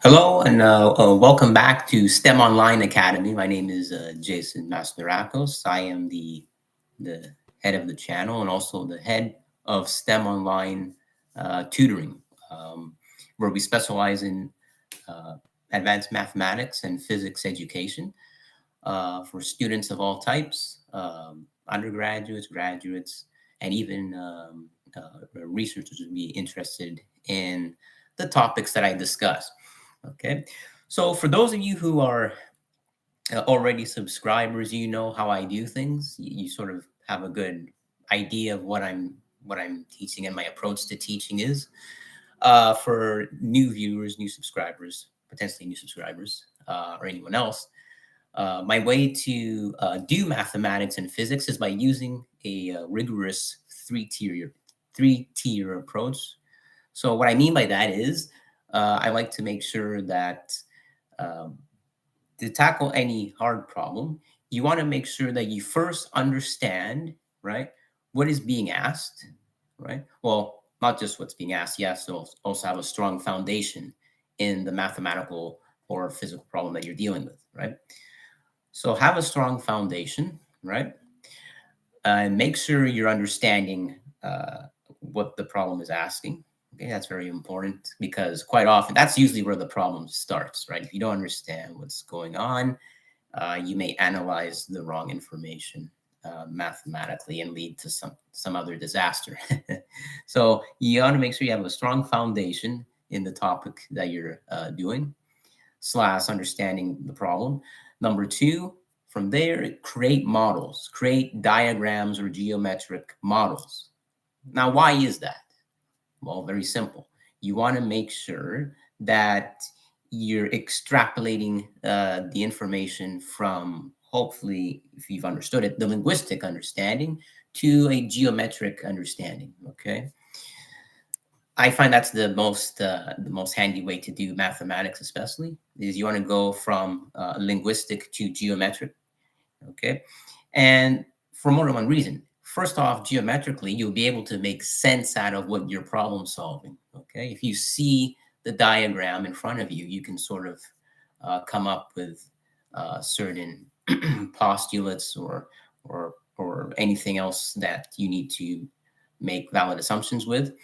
Hello and welcome back to STEM Online Academy. My name is Jason Masnarakos. I am the head of the channel and also the head of STEM Online tutoring, um, where we specialize in uh, advanced mathematics and physics education for students of all types, undergraduates, graduates, and even researchers would be interested in the topics that I discuss. Okay. So for those of you who are already subscribers, you know how I do things. You sort of have a good idea of what I'm teaching and my approach to teaching is. For new viewers, new subscribers, potentially new subscribers, or anyone else, my way to do mathematics and physics is by using a rigorous three tier approach. So what I mean by that is I like to make sure that um, to tackle any hard problem, you want to make sure that you first understand, right, what is being asked, right? Well, not just what's being asked, you have to also have a strong foundation in the mathematical or physical problem that you're dealing with, right? So have a strong foundation, right? And make sure you're understanding what the problem is asking. Okay, that's very important because quite often that's usually where the problem starts, right? If you don't understand what's going on, you may analyze the wrong information mathematically and lead to some other disaster. So you want to make sure you have a strong foundation in the topic that you're doing, slash understanding the problem. Number two, from there, create models, create diagrams or geometric models. Now, why is that? Well, very simple. You want to make sure that you're extrapolating the information from, hopefully, if you've understood it, the linguistic understanding to a geometric understanding. Okay. I find that's the most handy way to do mathematics, especially is you want to go from linguistic to geometric. Okay, and for more than one reason. First off, geometrically, you'll be able to make sense out of what you're problem solving. Okay, if you see the diagram in front of you, you can sort of come up with certain postulates or anything else that you need to make valid assumptions with.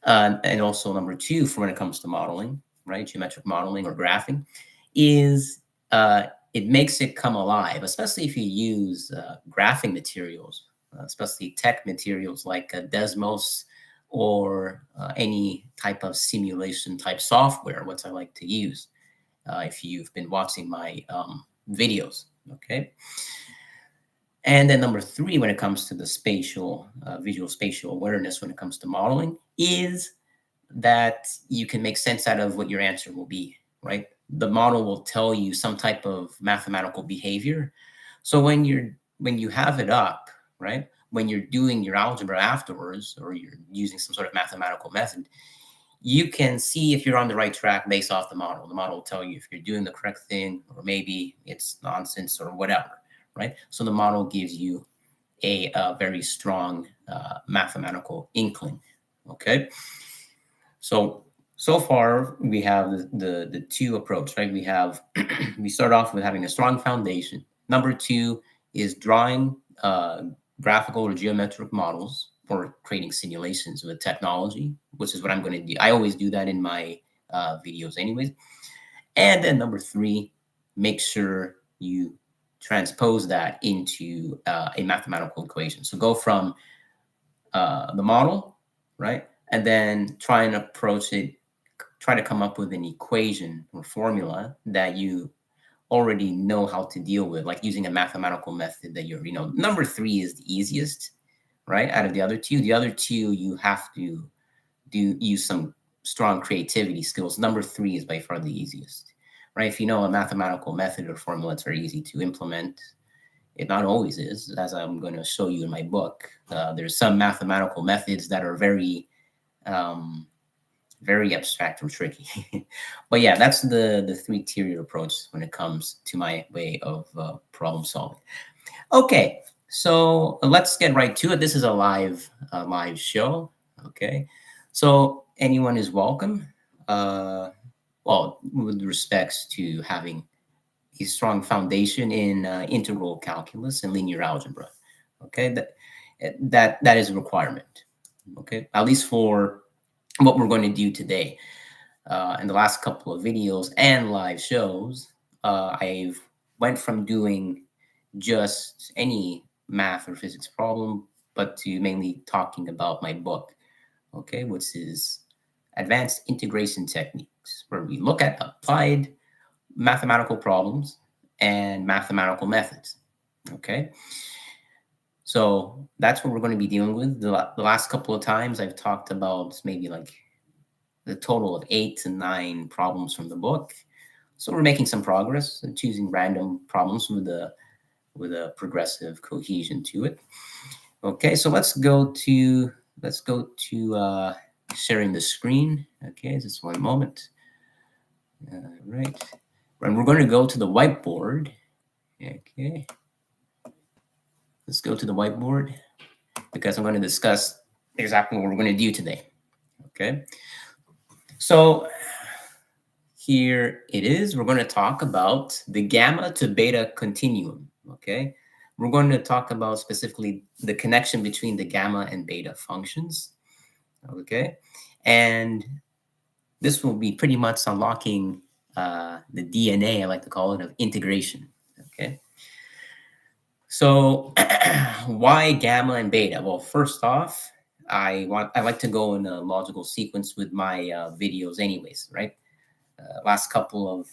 And also number two, for when it comes to modeling, right, geometric modeling or graphing, is it makes it come alive, especially if you use graphing materials, especially tech materials like Desmos or any type of simulation type software, what I like to use if you've been watching my videos, okay? And then number three, when it comes to the visual spatial awareness, when it comes to modeling, is that you can make sense out of what your answer will be, right? The model will tell you some type of mathematical behavior. So when you have it up, right? When you're doing your algebra afterwards, or you're using some sort of mathematical method, you can see if you're on the right track based off the model. The model will tell you if you're doing the correct thing, or maybe it's nonsense or whatever, right? So the model gives you a very strong mathematical inkling. Okay, so far we have the two approach, right? We have we start off with having a strong foundation. Number two is drawing graphical or geometric models for creating simulations with technology, which is what I'm going to do. I always do that in my videos anyways. And then number three, make sure you transpose that into a mathematical equation. So go from the model, right? And then try and approach it, try to come up with an equation or formula that you already know how to deal with, like using a mathematical method that number three is the easiest, right? Out of the other two, you have to use some strong creativity skills. Number three is by far the easiest, right? If you know a mathematical method or formula, it's very easy to implement. It not always is, as I'm going to show you in my book. There's some mathematical methods that are um, very abstract or tricky. But yeah, that's the three-tier approach when it comes to my way of problem solving. Okay, so let's get right to it. This is a live show. Okay, so anyone is welcome. well, with respects to having a strong foundation in integral calculus and linear algebra. Okay, that is a requirement. Okay, at least for what we're going to do today. In the last couple of videos and live shows, I've went from doing just any math or physics problem, but to mainly talking about my book, okay, which is Advanced Integration Techniques, where we look at applied mathematical problems and mathematical methods. Okay, so that's what we're going to be dealing with. The last couple of times I've talked about maybe like the total of 8 to 9 problems from the book. So we're making some progress and choosing random problems with a progressive cohesion to it. Okay, so let's go to sharing the screen. Okay, just one moment. Right, and we're going to go to the whiteboard. Okay, let's go to the whiteboard because I'm going to discuss exactly what we're going to do today. Okay, so here it is. We're going to talk about the gamma to beta continuum. Okay, we're going to talk about specifically the connection between the gamma and beta functions. Okay, and this will be pretty much unlocking the DNA, I like to call it, of integration. Okay, so why gamma and beta? Well, first off, I like to go in a logical sequence with my videos, anyways, right? Last couple of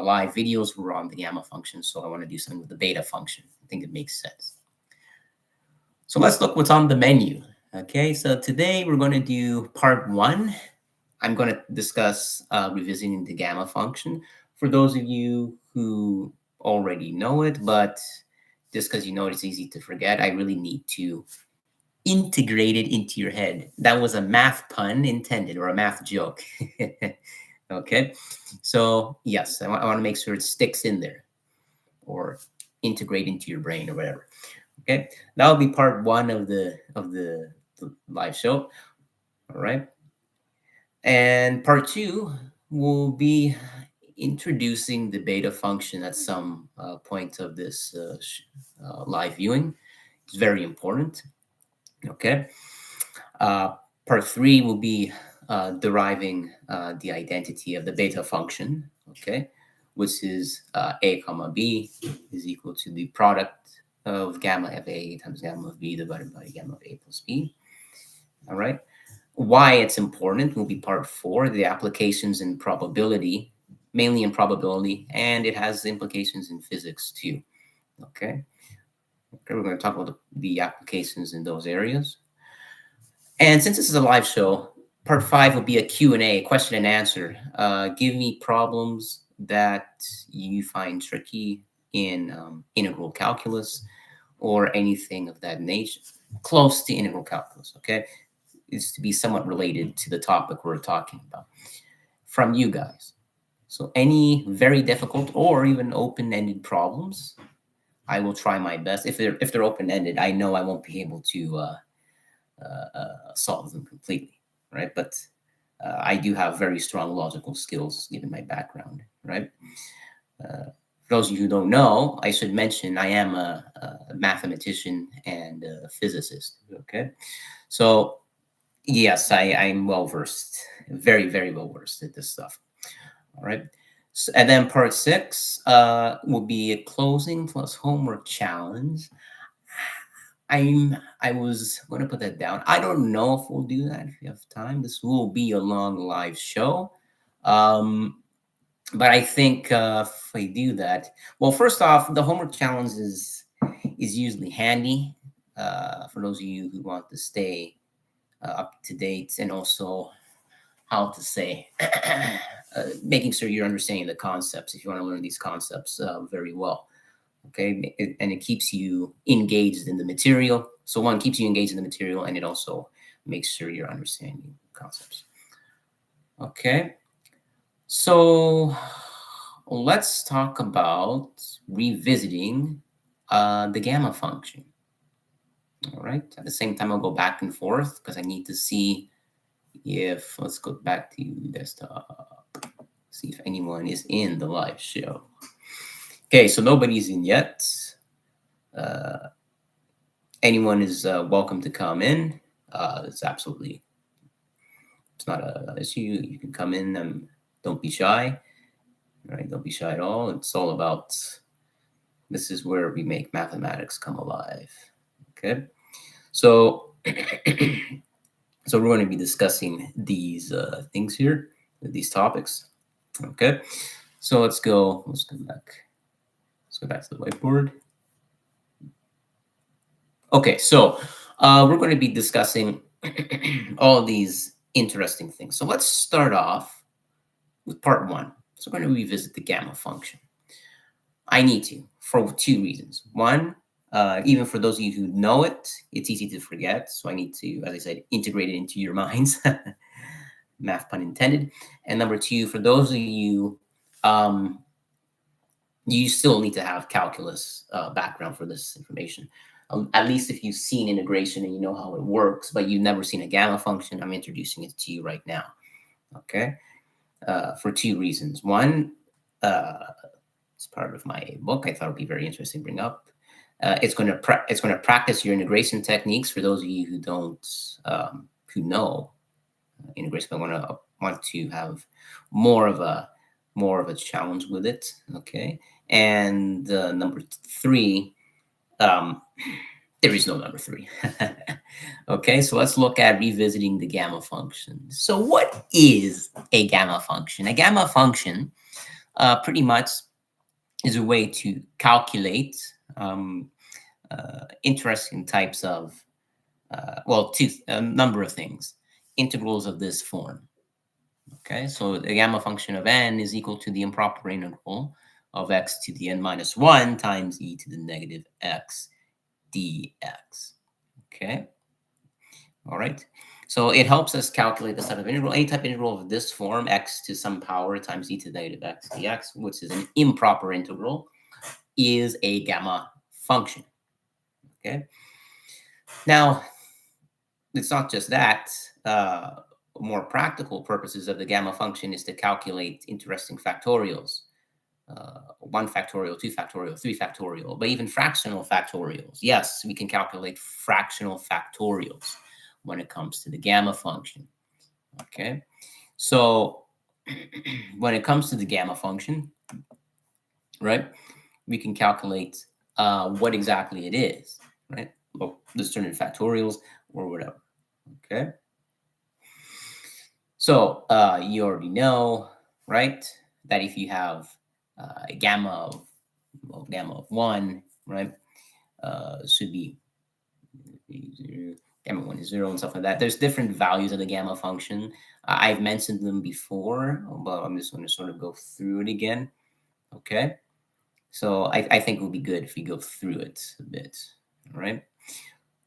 live videos were on the gamma function, so I want to do something with the beta function. I think it makes sense. So let's look what's on the menu. Okay, so today we're going to do part 1. I'm going to discuss revisiting the gamma function. For those of you who already know it, but just because you know it's easy to forget, I really need to integrate it into your head. That was a math pun intended, or a math joke. Okay, so yes, I want to make sure it sticks in there or integrate into your brain or whatever. Okay, that will be part 1 of the live show. All right, and part 2 will be introducing the beta function at some point of this live viewing. It's very important. Okay, uh, part 3 will be deriving the identity of the beta function. Okay, which is a comma b is equal to the product of gamma of a times gamma of b divided by gamma of a plus b. All right. Why it's important will be part 4, the applications in probability, mainly in probability, and it has implications in physics too. Okay. Okay, we're going to talk about the applications in those areas. And since this is a live show, part 5 will be a Q&A, question and answer. Give me problems that you find tricky in integral calculus or anything of that nature, close to integral calculus, okay? It's to be somewhat related to the topic we're talking about from you guys. So any very difficult or even open-ended problems, I will try my best. If they're open-ended, I know I won't be able to solve them completely, right? But I do have very strong logical skills given my background, right? For those of you who don't know, I should mention I am a mathematician and a physicist, okay? So yes, I'm well versed, very, very well versed at this stuff. All right. So, and then part 6 will be a closing plus homework challenge. I was going to put that down. I don't know if we'll do that if you have time. This will be a long live show. But I think if I do that, well, first off, the homework challenge is usually handy for those of you who want to stay up to date, and also how to say making sure you're understanding the concepts if you want to learn these concepts very well. Okay, and it keeps you engaged in the material. So one, keeps you engaged in the material, and it also makes sure you're understanding concepts. Okay, so let's talk about revisiting the gamma function. All right, at the same time I'll go back and forth because I need to see if, let's go back to desktop. See if anyone is in the live show. Okay, so nobody's in yet. Anyone is welcome to come in. It's not an issue. You can come in and don't be shy. All right, don't be shy at all. It's all about, this is where we make mathematics come alive. Okay, so so we're going to be discussing these things here, these topics. Okay, so let's go back. Let's go back to the whiteboard. Okay, so we're going to be discussing all these interesting things. So let's start off with part one. So we're going to revisit the gamma function. I need to, for two reasons. One, even for those of you who know it, it's easy to forget. So I need to, as I said, integrate it into your minds. Math pun intended. And number two, for those of you, you still need to have calculus background for this information. At least if you've seen integration and you know how it works, but you've never seen a gamma function, I'm introducing it to you right now. Okay, for two reasons. One, it's part of my book. I thought it'd be very interesting to bring up. It's going to practice your integration techniques for those of you who don't who know integration, but want to have more of a challenge with it. Okay, and number three, there is no number three. Okay, so let's look at revisiting the gamma function. So what is a gamma function? A gamma function pretty much is a way to calculate interesting types of, a number of things. Integrals of this form. Okay, so the gamma function of n is equal to the improper integral of x to the n minus 1 times e to the negative x dx. Okay, all right. So it helps us calculate the set of integral, any type of integral of this form, x to some power times e to the negative x dx, which is an improper integral, is a gamma function. Okay. Now, it's not just that. More practical purposes of the gamma function is to calculate interesting factorials. 1 factorial, 2 factorial, 3 factorial, but even fractional factorials. Yes, we can calculate fractional factorials when it comes to the gamma function. Okay, so when it comes to the gamma function, right, we can calculate what exactly it is, right? Well, discernment factorials or whatever. Okay, so you already know, right, that if you have a gamma of 1, right, should be gamma 1 is 0 and stuff like that. There's different values of the gamma function. I've mentioned them before, but I'm just going to sort of go through it again. Okay, so I think it would be good if we go through it a bit. All right,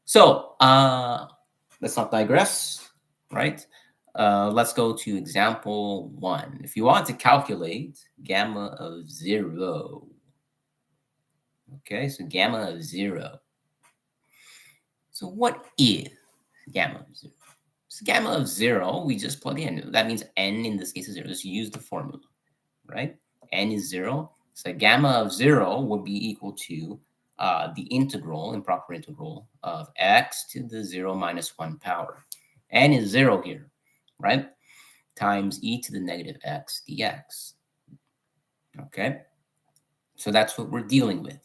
so let's not digress, right? Let's go to example 1. If you want to calculate gamma of 0, okay, so gamma of 0. So what is gamma of 0? So gamma of 0, we just plug in. That means n in this case is 0. Just use the formula, right? N is 0. So gamma of 0 would be equal to the integral, improper integral, of x to the 0 minus 1 power. N is 0 here, right? Times e to the negative x dx. Okay? So that's what we're dealing with,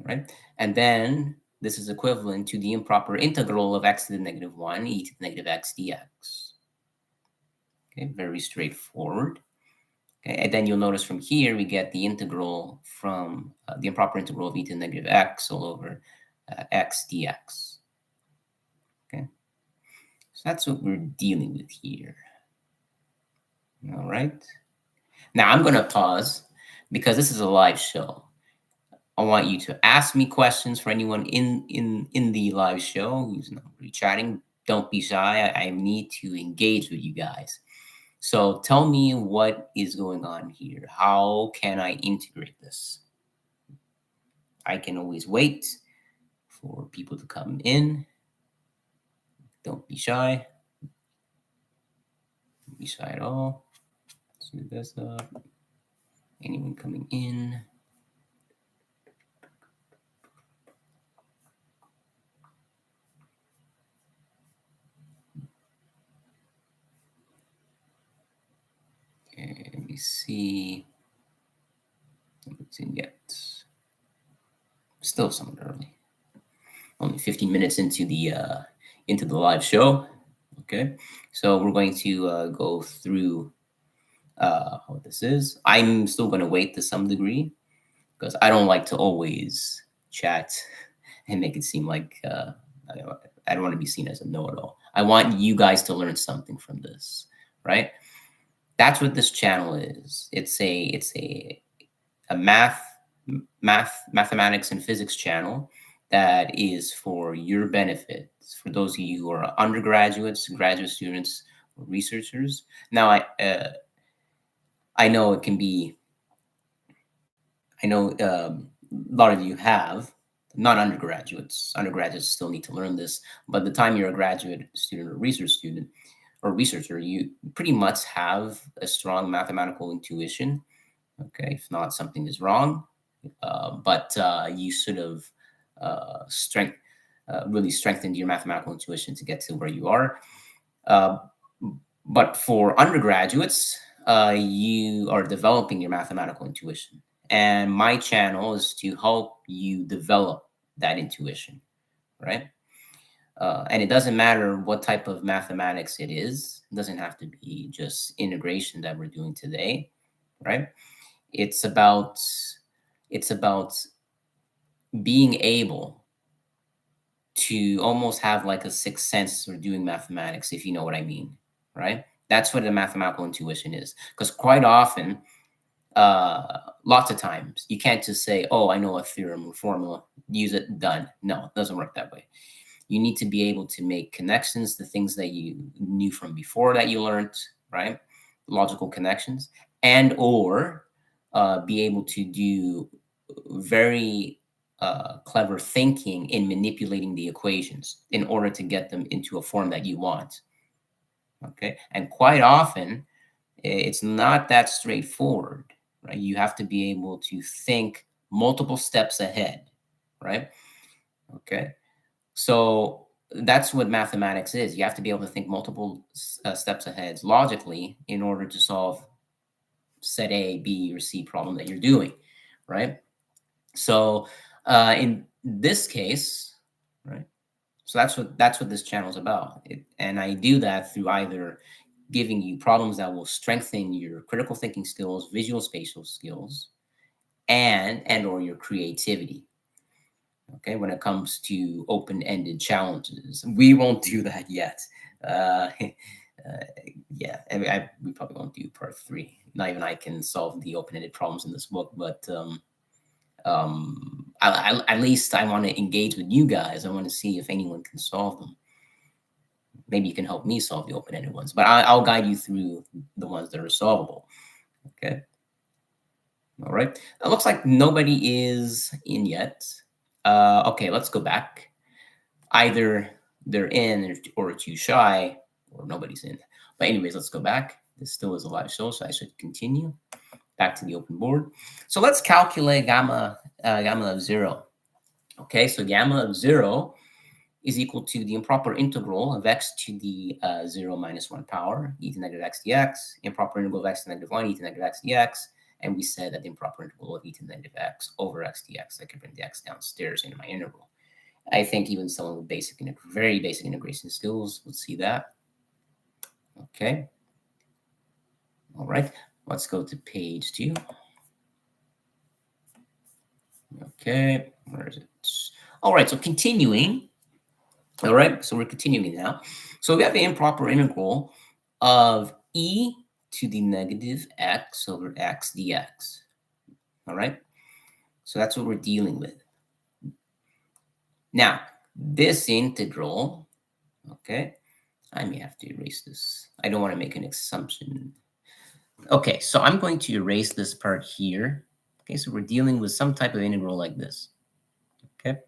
right? And then this is equivalent to the improper integral of x to the negative 1, e to the negative x dx. Okay, very straightforward. Okay, and then you'll notice from here we get the integral from the improper integral of e to the negative x all over x dx. Okay, so that's what we're dealing with here. All right. Now I'm going to pause because this is a live show. I want you to ask me questions for anyone in the live show who's not really chatting. Don't be shy. I need to engage with you guys. So tell me what is going on here. How can I integrate this? I can always wait for people to come in. Don't be shy. Don't be shy at all. do this up. Anyone coming in? Okay, let me see. What's in yet? Still somewhat early. Only 15 minutes into the live show. Okay, so we're going to go through what this is. I'm still going to wait to some degree because I don't like to always chat and make it seem like I don't want to be seen as a know-it-all. I want you guys to learn something from this, right? That's what this channel is. It's a mathematics and physics channel that is for your benefit. For those of you who are undergraduates, graduate students, or researchers. Now, I know it can be. I know a lot of you have, not undergraduates. Undergraduates still need to learn this, but the time you're a graduate student or research student or researcher, you pretty much have a strong mathematical intuition. Okay, if not, something is wrong. But you sort of really strengthened your mathematical intuition to get to where you are. Uh, but for undergraduates, you are developing your mathematical intuition. And my channel is to help you develop that intuition, right? And it doesn't matter what type of mathematics it is. It doesn't have to be just integration that we're doing today, right? It's about being able to almost have like a sixth sense for doing mathematics, if you know what I mean, right? That's what a mathematical intuition is. Because quite often, lots of times, you can't just say, "Oh, I know a theorem or formula, use it, done." No, it doesn't work that way. You need to be able to make connections to things that you knew from before that you learned, right? Logical connections, and or be able to do very clever thinking in manipulating the equations in order to get them into a form that you want. Okay, and quite often it's not that straightforward, right? You have to be able to think multiple steps ahead, right? Okay, so that's what mathematics is. You have to be able to think multiple steps ahead logically in order to solve set A, B, or C problem that you're doing, right? So in this case, right? So that's what this channel is about, and I do that through either giving you problems that will strengthen your critical thinking skills, visual spatial skills, and or your creativity. Okay, when it comes to open-ended challenges, we won't do that yet. Uh, yeah, we probably won't do part 3. Not even I can solve the open-ended problems in this book, but at least I want to engage with you guys. I want to see if anyone can solve them. Maybe you can help me solve the open-ended ones, but I'll guide you through the ones that are solvable. Okay. All right. It looks like nobody is in yet. Okay, let's go back. Either they're in or too shy, or nobody's in. But anyways, let's go back. This still is a live show, so I should continue. Back to the open board. So let's calculate gamma of 0. Okay, so gamma of 0 is equal to the improper integral of x to the 0 minus 1 power, e to negative x dx, improper integral of x to negative 1, e to negative x dx, and we said that the improper integral of e to negative x over x dx, I can bring the x downstairs into my integral. I think even someone with very basic integration skills would see that. Okay. All right, let's go to page 2. Okay, where is it? All right, so continuing. All right, so we're continuing now. So we have the improper integral of e to the negative x over x dx. All right, so that's what we're dealing with. Now, this integral, okay, I may have to erase this. I don't want to make an assumption. Okay, so I'm going to erase this part here. Okay, so we're dealing with some type of integral like this. Okay.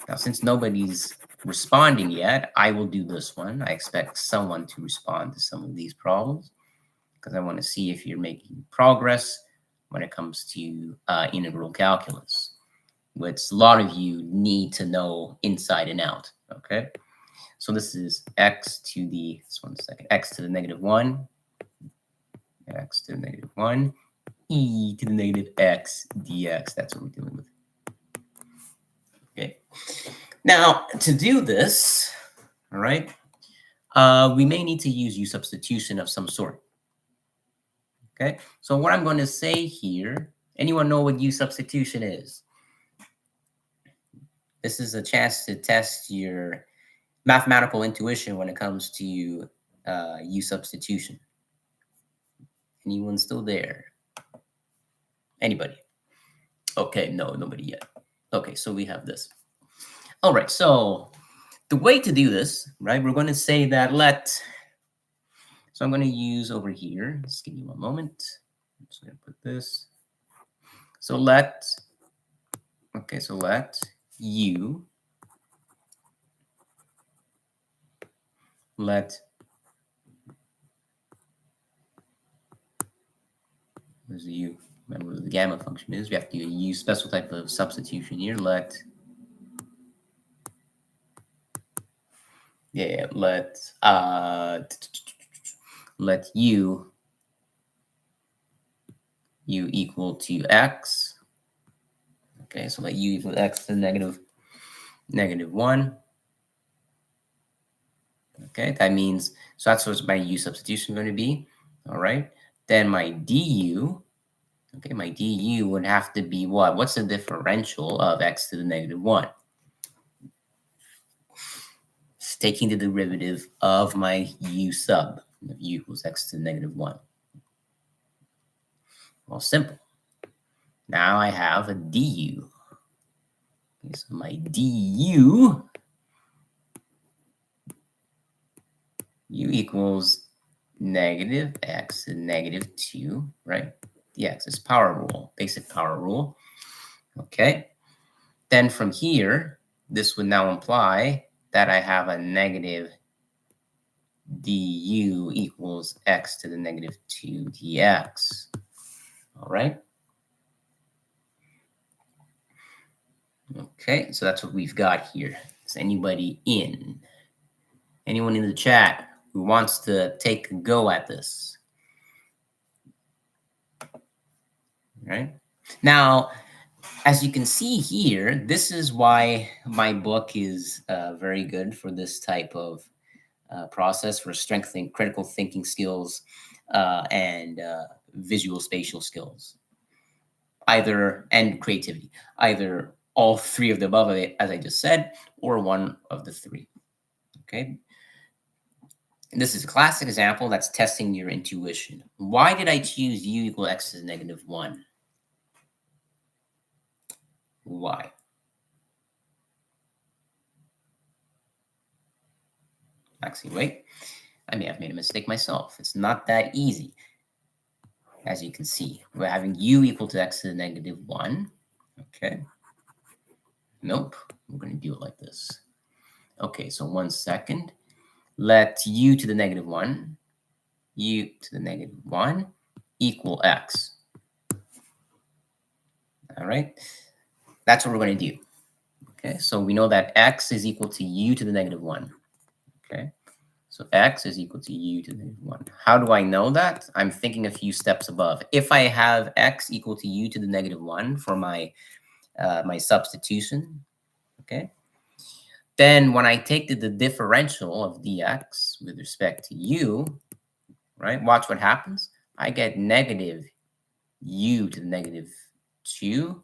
Now, since nobody's responding yet, I will do this one. I expect someone to respond to some of these problems because I want to see if you're making progress when it comes to integral calculus, which a lot of you need to know inside and out, okay? So this is x to the, just one second, x to the negative 1, x to the negative 1, e to the negative x dx. That's what we're dealing with. Okay. Now, to do this, all right, we may need to use u substitution of some sort. Okay. So what I'm going to say here, anyone know what u substitution is? This is a chance to test your mathematical intuition when it comes to u substitution. Anyone still there? Anybody? Okay, no, nobody yet. Okay, so we have this. All right, so the way to do this, right, we're going to say that so I'm going to use over here, just give me one moment. I'm just going to put this. So let u, where's the u? Remember what the gamma function is. We have to use special type of substitution here. Let u equal to x. Okay, so let u equal x to the negative 1. Okay, that means, so that's what my u substitution is going to be. All right, then my du, okay, my du would have to be what? What's the differential of x to the negative 1? It's taking the derivative of my u sub, of u equals x to the negative 1. Well, simple. Now I have a du. Okay, so my du, u equals negative x to the negative 2, right? Dx is power rule, basic power rule. Okay. Then from here, this would now imply that I have a negative du equals x to the negative 2 dx. All right. Okay, so that's what we've got here. Is anybody in? Anyone in the chat who wants to take a go at this? All right. Now, as you can see here, this is why my book is very good for this type of process, for strengthening critical thinking skills and visual spatial skills, and creativity, either all three of the above, as I just said, or one of the three. Okay. And this is a classic example that's testing your intuition. Why did I choose u equal x to the negative 1? Why? Actually, wait. I may have made a mistake myself. It's not that easy. As you can see, we're having u equal to x to the negative 1. Okay. Nope. We're going to do it like this. Okay, so 1 second. Let u to the negative 1, u to the negative 1 equal x. All right. That's what we're going to do. Okay, so we know that x is equal to u to the negative 1. Okay, so x is equal to u to the negative 1. How do I know that? I'm thinking a few steps above. If I have x equal to u to the negative 1 for my my substitution, okay, then when I take the differential of dx with respect to u, right, watch what happens. I get negative u to the negative 2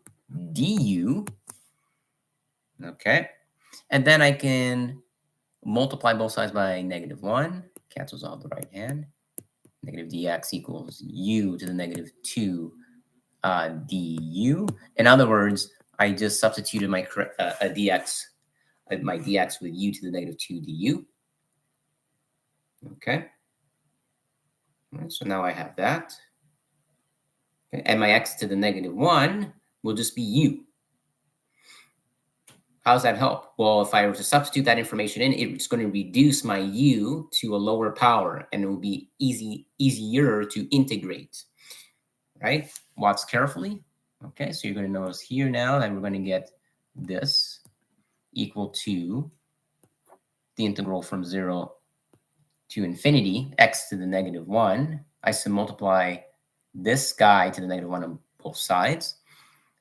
du, okay, and then I can multiply both sides by negative 1, cancels out the right hand. Negative dx equals u to the negative 2 du. In other words, I just substituted my dx, my dx with u to the negative 2 du. Okay. All right, so now I have that. Okay. And my x to the negative 1 will just be u. How does that help? Well, if I were to substitute that information in, it's going to reduce my u to a lower power, and it will be easier to integrate, right? Watch carefully. Okay, so you're going to notice here now that we're going to get this equal to the integral from 0 to infinity, x to the negative 1. I should multiply this guy to the negative 1 on both sides.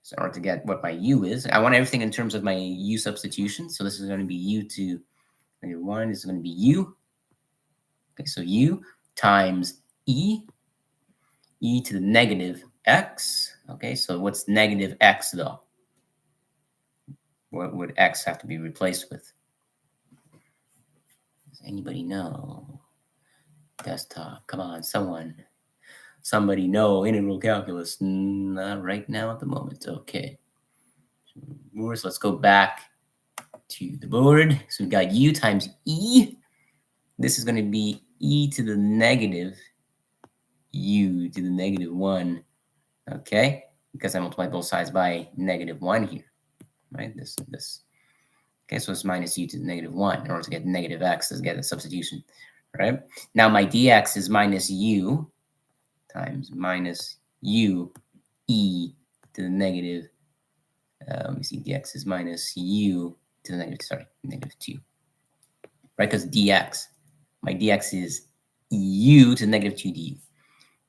So in order to get what my u is, I want everything in terms of my u substitution. So this is going to be u to negative 1. This is going to be u. Okay, so u times e to the negative x. Okay, so what's negative x though? What would x have to be replaced with? Does anybody know? Desktop, come on, somebody know integral calculus. Not right now at the moment. Okay. So let's go back to the board. So we've got u times e. This is going to be e to the negative u to the negative 1. Okay, because I multiplied both sides by negative 1 here, right? This. Okay, so it's minus u to the negative 1 in order to get negative x, let's get a substitution, right? Now my dx is minus u times minus u e to the negative, let me see, dx is minus u to the negative 2, right? Because dx, my dx is u to the negative 2 du,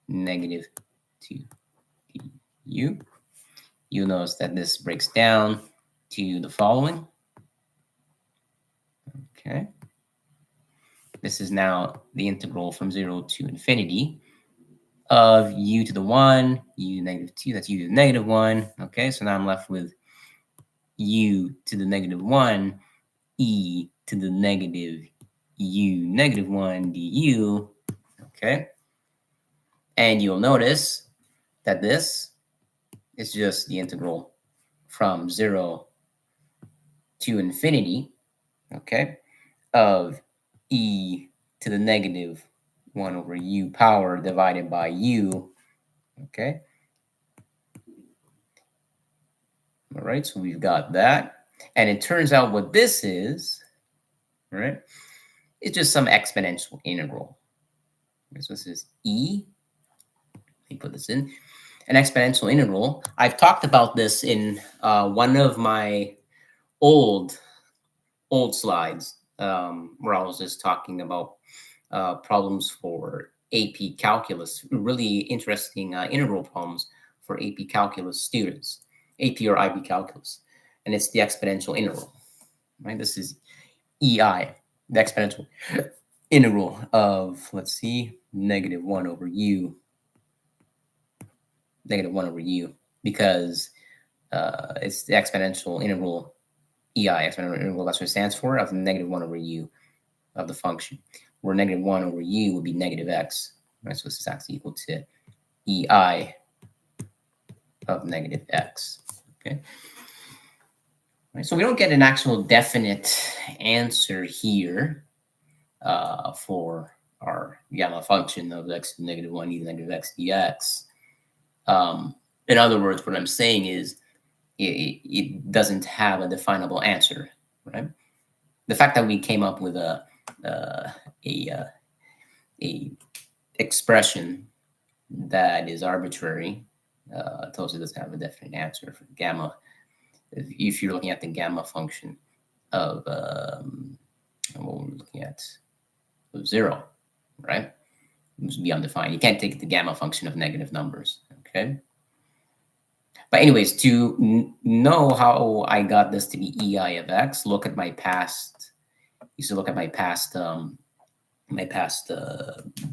negative 2 du. You'll notice that this breaks down to the following. Okay. This is now the integral from 0 to infinity of u to the 1, u to the negative 2, that's u to the negative 1. Okay, so now I'm left with u to the negative 1, e to the negative u negative 1 du. Okay. And you'll notice that this is just the integral from 0 to infinity, okay, of e to the negative 1 over u power divided by u, okay? All right, so we've got that. And it turns out what this is, right, it's just some exponential integral. So this is e. Let me put this in. An exponential integral. I've talked about this in one of my old slides, where I was just talking about problems for AP Calculus, really interesting integral problems for AP Calculus students, AP or IB Calculus. And it's the exponential integral, right? This is EI, the exponential integral of, let's see, negative 1 over u, because it's the exponential integral, EI, exponential integral, that's what it stands for, of negative 1 over u of the function, where negative 1 over u would be negative x, right? So this is actually equal to EI of negative x, okay? Right, so we don't get an actual definite answer here for our gamma function of x to the negative 1 e to the negative x dx. In other words, what I'm saying is it doesn't have a definable answer, right? The fact that we came up with a expression that is arbitrary tells you it doesn't have a definite answer for gamma. If you're looking at the gamma function of what we're looking at, of 0, right? It's be undefined. You can't take the gamma function of negative numbers, okay? But anyways, to know how I got this to be EI of x, look at my past. You should look at my past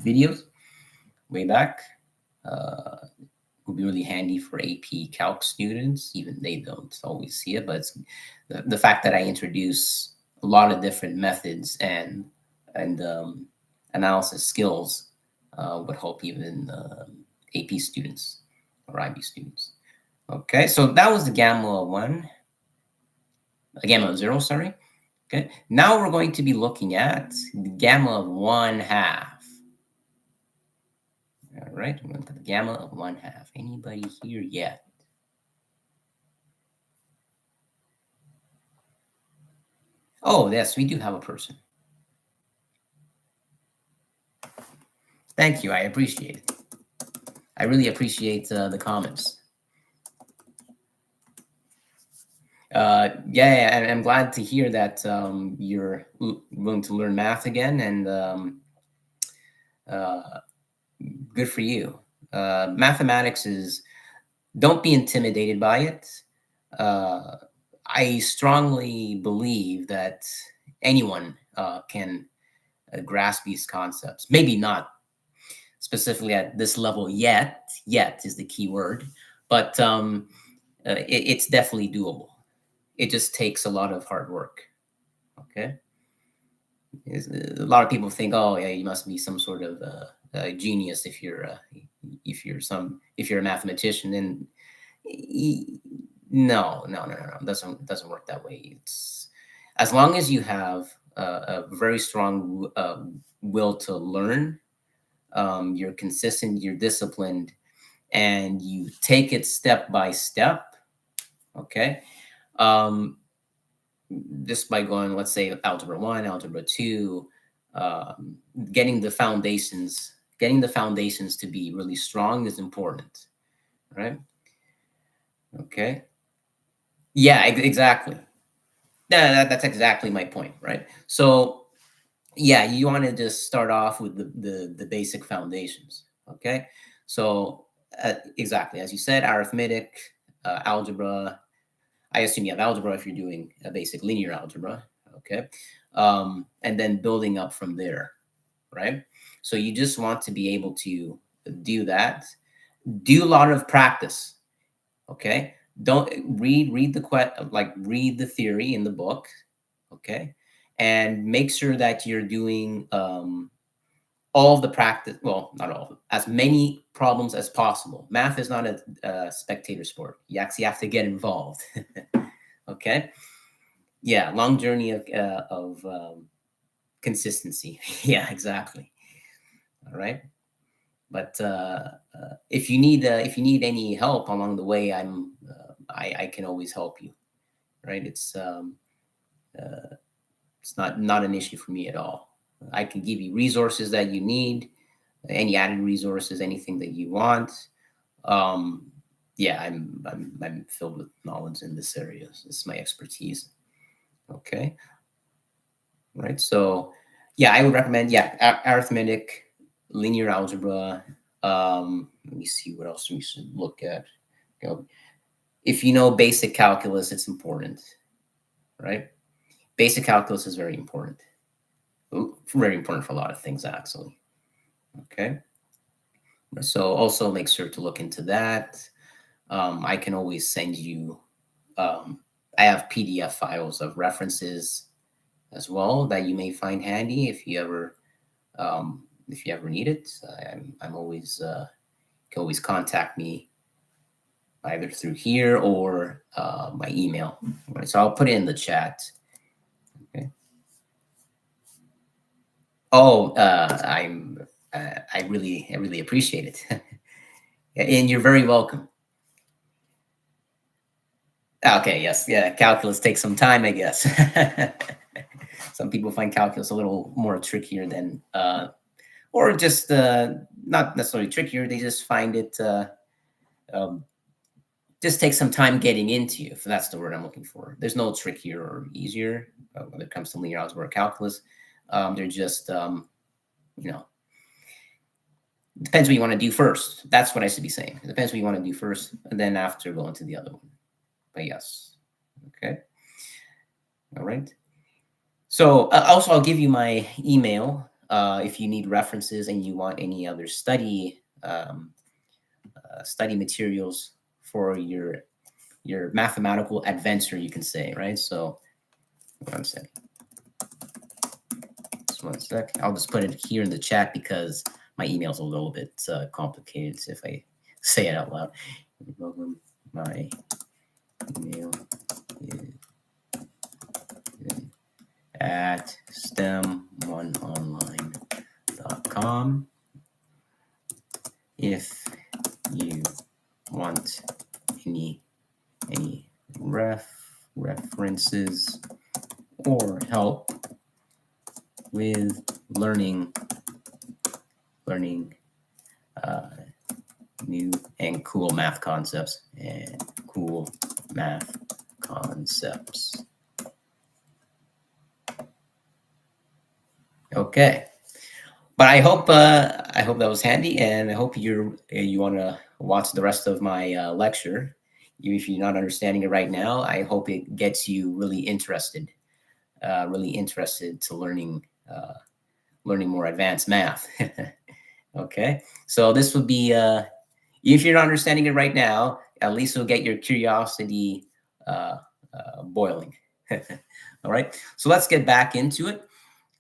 videos way back. Would be really handy for AP Calc students. Even they don't always see it, but it's the fact that I introduce a lot of different methods and analysis skills would help even AP students or IB students. Okay, so that was the gamma of 0, sorry. Okay, now we're going to be looking at the gamma of 1/2. All right, we're going to the gamma of 1/2. Anybody here yet? Oh, yes, we do have a person. Thank you. I appreciate it. I really appreciate the comments. Yeah, and I'm glad to hear that you're willing to learn math again, and uh, good for you. Mathematics is, don't be intimidated by it. Uh, I strongly believe that anyone can grasp these concepts. Maybe not specifically at this level yet. Yet is the key word, but it's definitely doable. It just takes a lot of hard work. Okay, a lot of people think, oh yeah, you must be some sort of genius if you're a mathematician. And no, it doesn't work that way. It's as long as you have a very strong will to learn, you're consistent, you're disciplined, and you take it step by step. Okay, um, just by going, let's say, algebra 1, algebra 2, um, getting the foundations to be really strong is important, right? Okay. Yeah, exactly. Yeah, that's exactly my point, right? So yeah, you want to just start off with the basic foundations. Okay, so exactly as you said, arithmetic, algebra. I assume you have algebra if you're doing a basic linear algebra. Okay, and then building up from there, right? So you just want to be able to do that. Do a lot of practice. Okay, don't read the read the theory in the book. Okay, and make sure that you're doing all of the practice. Well, not all of them, as many problems as possible. Math is not a spectator sport. You actually have to get involved. Okay, yeah, long journey of consistency. Yeah, exactly. All right. But if you need any help along the way, I can always help you. Right? Uh, it's not an issue for me at all. I can give you resources that you need, any added resources, anything that you want. Um, yeah, I'm filled with knowledge in this area. It's my expertise. Okay, right. So yeah, I would recommend, yeah, arithmetic, linear algebra. Let me see what else we should look at. You know, if you know basic calculus, it's important, right? Basic calculus is very important. Very important for a lot of things, actually. Okay. So also make sure to look into that. I can always send you, um, I have PDF files of references as well that you may find handy if you ever need it. I'm always, can always contact me either through here or my email. Right, so I'll put it in the chat. Okay. Oh, I really appreciate it, and you're very welcome. Okay, yes, yeah. Calculus takes some time, I guess. Some people find calculus a little more trickier than, or just not necessarily trickier. They just find it um, just takes some time getting into. If that's the word I'm looking for. There's no trickier or easier when it comes to linear algebra or calculus. They're just you know, depends what you want to do first. That's what I should be saying. It depends what you want to do first, and then after go into the other one. But yes, okay, all right. So also, I'll give you my email if you need references and you want any other study materials for your mathematical adventure, you can say, right? So one sec, just one sec. I'll just put it here in the chat because my email's a little bit complicated if I say it out loud. My email is at stem1online.com. If you want any references or help help with learning uh, new and cool math concepts and cool math concepts. Okay, but I hope that was handy, and I hope you want to watch the rest of my lecture. Even if you're not understanding it right now, I hope it gets you really interested to learning more advanced math. Okay, so this would be if you're not understanding it right now, at least it'll get your curiosity boiling. All right, so let's get back into it.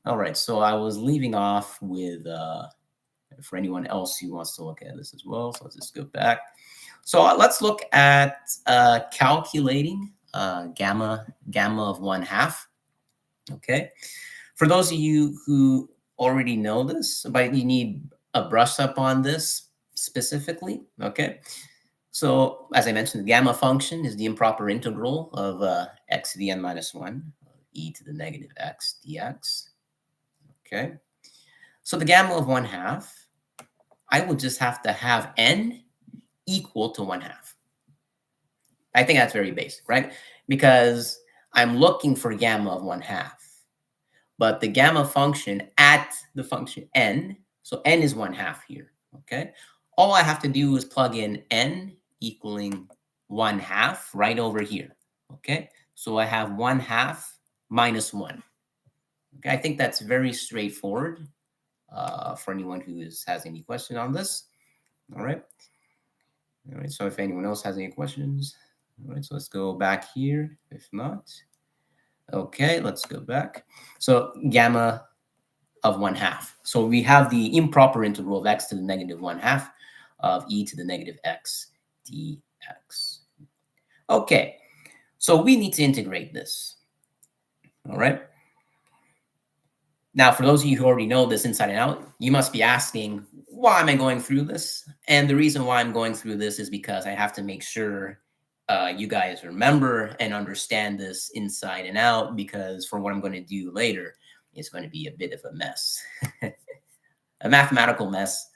All right, so I was leaving off with for anyone else who wants to look at this as well. So let's just go back. So let's look at calculating gamma of 1/2. Okay, for those of you who already know this, but you need a brush up on this specifically. Okay, so as I mentioned, the gamma function is the improper integral of x to the n minus 1, e to the negative x dx. Okay, so the gamma of 1/2, I will just have to have n equal to 1/2. I think that's very basic, right? Because I'm looking for gamma of 1/2, but the gamma function at the function n, so n is 1/2 here, okay? All I have to do is plug in n equaling 1/2 right over here, okay? So I have 1/2 minus 1. Okay, I think that's very straightforward for anyone who has any question on this. All right. All right, so if anyone else has any questions, all right, so let's go back here. If not, okay, let's go back. So gamma of 1/2. So we have the improper integral of x to the negative 1/2 of e to the negative x dx. Okay, so we need to integrate this. All right. Now, for those of you who already know this inside and out, you must be asking, why am I going through this? And the reason why I'm going through this is because I have to make sure you guys remember and understand this inside and out, because for what I'm going to do later, it's going to be a bit of a mess, a mathematical mess.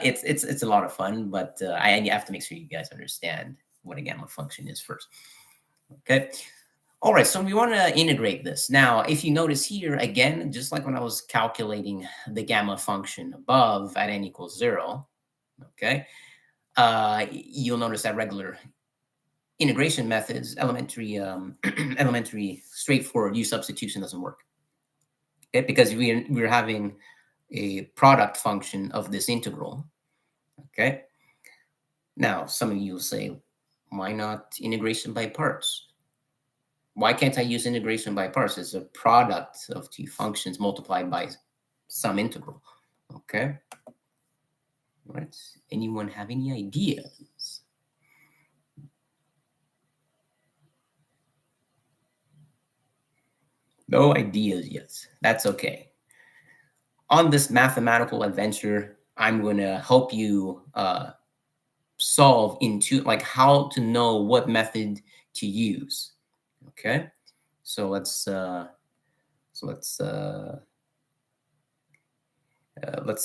It's a lot of fun, but I have to make sure you guys understand what a gamma function is first. Okay. All right, so we want to integrate this. Now, if you notice here, again, just like when I was calculating the gamma function above at n equals 0, okay, you'll notice that regular integration methods, elementary, elementary straightforward U substitution doesn't work. Okay, because we're having a product function of this integral. Okay. Now, some of you will say, why not integration by parts? Why can't I use integration by parts? It's a product of two functions multiplied by some integral. Okay. All right. Anyone have any ideas? No ideas yet. That's okay. On this mathematical adventure, I'm going to help you solve into like how to know what method to use. Okay. So let's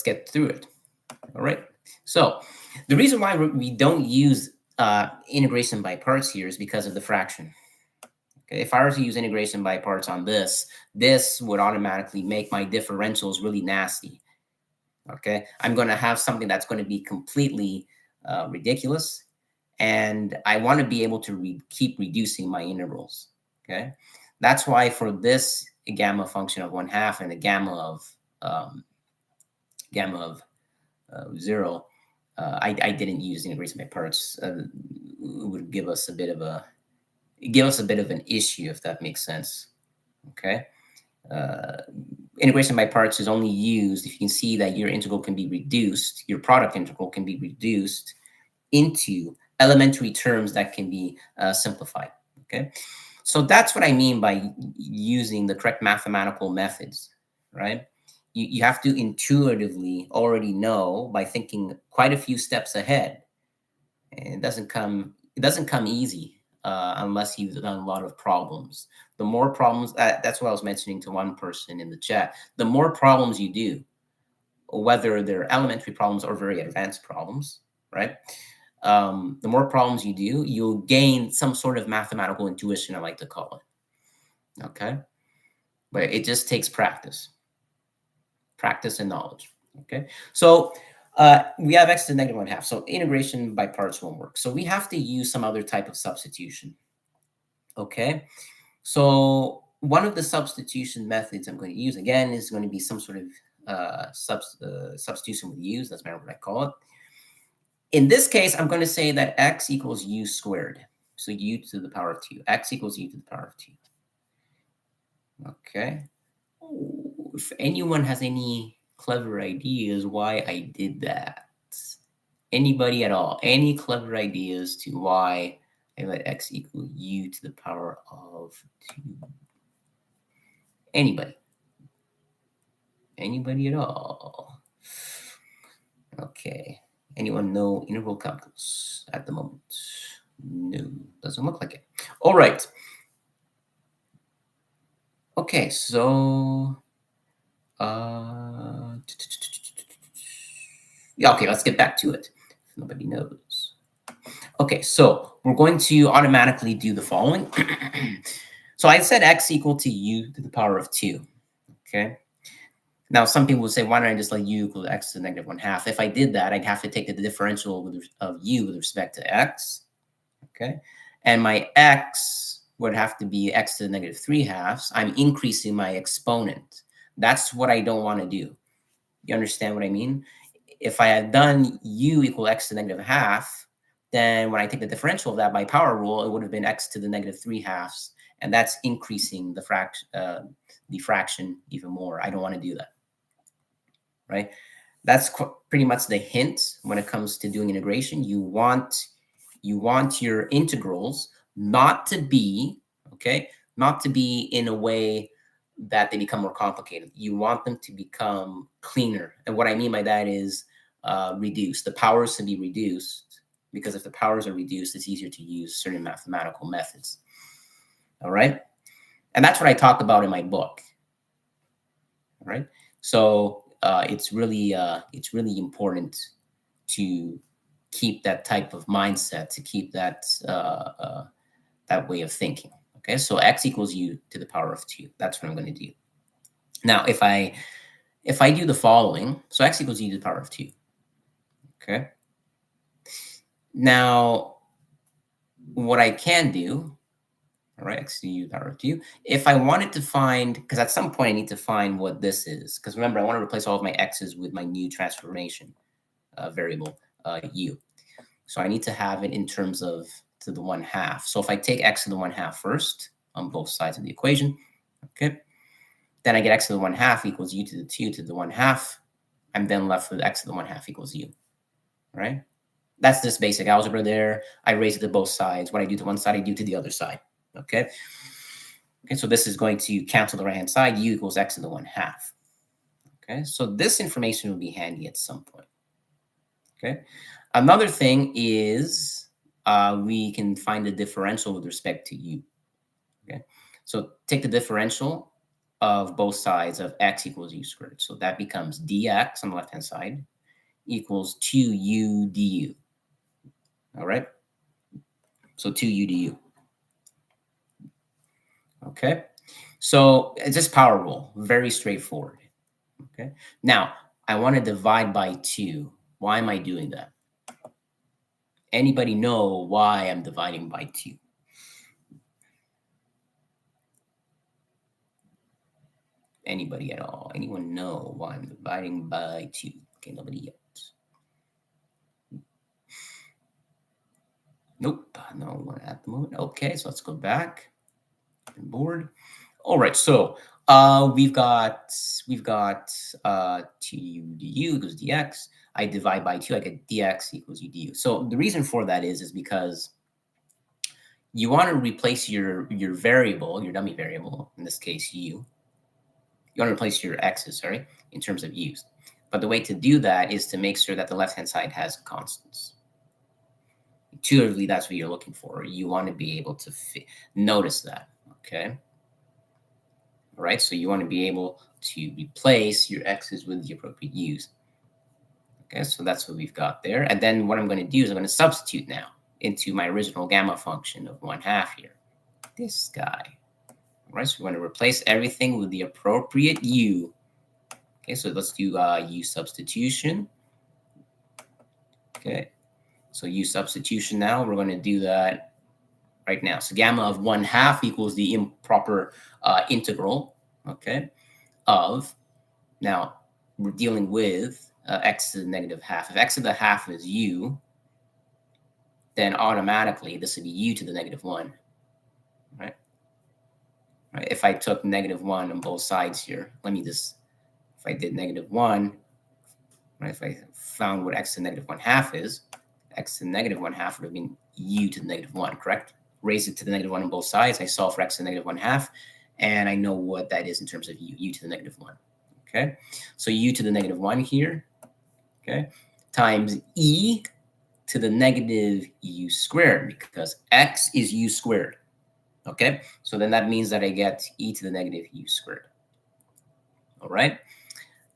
get through it. All right. So the reason why we don't use integration by parts here is because of the fraction. Okay, if I were to use integration by parts on this would automatically make my differentials really nasty. Okay, I'm going to have something that's going to be completely ridiculous, and I want to be able to keep reducing my integrals. Okay, that's why for this gamma function of 1/2 and the gamma of 0, I didn't use integration by parts. It would give us a bit of an issue, if that makes sense. Okay. Integration by parts is only used if you can see that your integral can be reduced, your product integral can be reduced into elementary terms that can be simplified. Okay. So that's what I mean by using the correct mathematical methods, right? You have to intuitively already know by thinking quite a few steps ahead. And it doesn't come easy. unless you've done a lot of problems. The more problems, that's what I was mentioning to one person in the chat. The more problems you do, whether they're elementary problems or very advanced problems, right? The more problems you do, you'll gain some sort of mathematical intuition, I like to call it. Okay. But it just takes practice and knowledge. Okay. So we have x to the negative 1/2. So integration by parts won't work. So we have to use some other type of substitution. Okay. So one of the substitution methods I'm going to use, again, is going to be some sort of substitution with u's. Doesn't matter what I call it. In this case, I'm going to say that x equals u squared. So u to the power of 2. X equals u to the power of 2. Okay. If anyone has any clever ideas why I did that, anybody at all, any clever ideas to why I let x equal u to the power of 2? Anybody? Anybody at all? Okay. Anyone know integral calculus at the moment? No, doesn't look like it. All right. Okay, so yeah, okay, let's get back to it. If nobody knows. Okay, so we're going to automatically do the following. So I said x equal to u to the power of 2. Okay. Now, some people would say, why don't I just let u equal to x to the negative 1/2? If I did that, I'd have to take the differential of u with respect to x. Okay. And my x would have to be x to the negative 3/2. I'm increasing my exponent. That's what I don't want to do. You understand what I mean? If I had done u equal x to the negative 1/2, then when I take the differential of that by power rule, it would have been x to the negative 3/2. And that's increasing the fraction even more. I don't want to do that. Right? That's pretty much the hint when it comes to doing integration. You want your integrals not to be, okay, not to be in a way that they become more complicated. You want them to become cleaner. And what I mean by that is reduce. The powers to be reduced, because if the powers are reduced, it's easier to use certain mathematical methods. All right? And that's what I talked about in my book. All right? So it's really important to keep that type of mindset, to keep that that way of thinking. Okay, so x equals u to the power of 2. That's what I'm going to do. Now, if I do the following, so x equals u to the power of 2. Okay. Now, what I can do, all right, x to u to the power of 2. If I wanted to find, because at some point I need to find what this is, because remember, I want to replace all of my x's with my new transformation variable, u. So I need to have it in terms of to the 1/2. So if I take x to the 1/2 first on both sides of the equation, okay, then I get x to the 1/2 equals u to the 2 to the 1/2. I'm then left with x to the 1/2 equals u, right? That's just basic algebra there. I raise it to both sides. What I do to one side, I do to the other side, okay? Okay, so this is going to cancel the right-hand side. U equals x to the 1/2. Okay, so this information will be handy at some point. Okay, another thing is we can find the differential with respect to u. Okay, so take the differential of both sides of x equals u squared. So that becomes dx on the left-hand side equals 2u du. All right, so 2u du. Okay, so it's just power rule, very straightforward. Okay, now I want to divide by 2. Why am I doing that? Anybody know why I'm dividing by 2? Anybody at all? Anyone know why I'm dividing by 2? Okay, nobody yet. Nope, no one at the moment. Okay, so let's go back. Board. All right, so we've got 2u du equals dx. I divide by 2, I get dx equals u du. So the reason for that is because you want to replace your variable, your dummy variable, in this case u. You want to replace your x's, sorry, in terms of u's. But the way to do that is to make sure that the left-hand side has constants. Intuitively, that's what you're looking for. You want to be able to notice that, okay? All right, so you want to be able to replace your x's with the appropriate u's. Okay, so that's what we've got there. And then what I'm going to do is I'm going to substitute now into my original gamma function of 1/2 here. This guy. All right, so we're going to replace everything with the appropriate u. Okay, so let's do u substitution. Okay, so u substitution now. We're going to do that right now. So gamma of 1/2 equals the improper integral, okay, of, now we're dealing with x to the negative half. If x to the half is u, then automatically this would be u to the negative 1, right? Right? If I took negative 1 on both sides here, let me just, if I did negative 1, right, if I found what x to the negative 1/2 is, x to the negative 1/2 would have been u to the negative 1, correct? Raise it to the negative 1 on both sides. I solve for x to the negative 1/2, and I know what that is in terms of u to the negative 1. Okay, so u to the negative 1 here, okay, times e to the negative u squared, because x is u squared. Okay, so then that means that I get e to the negative u squared. All right,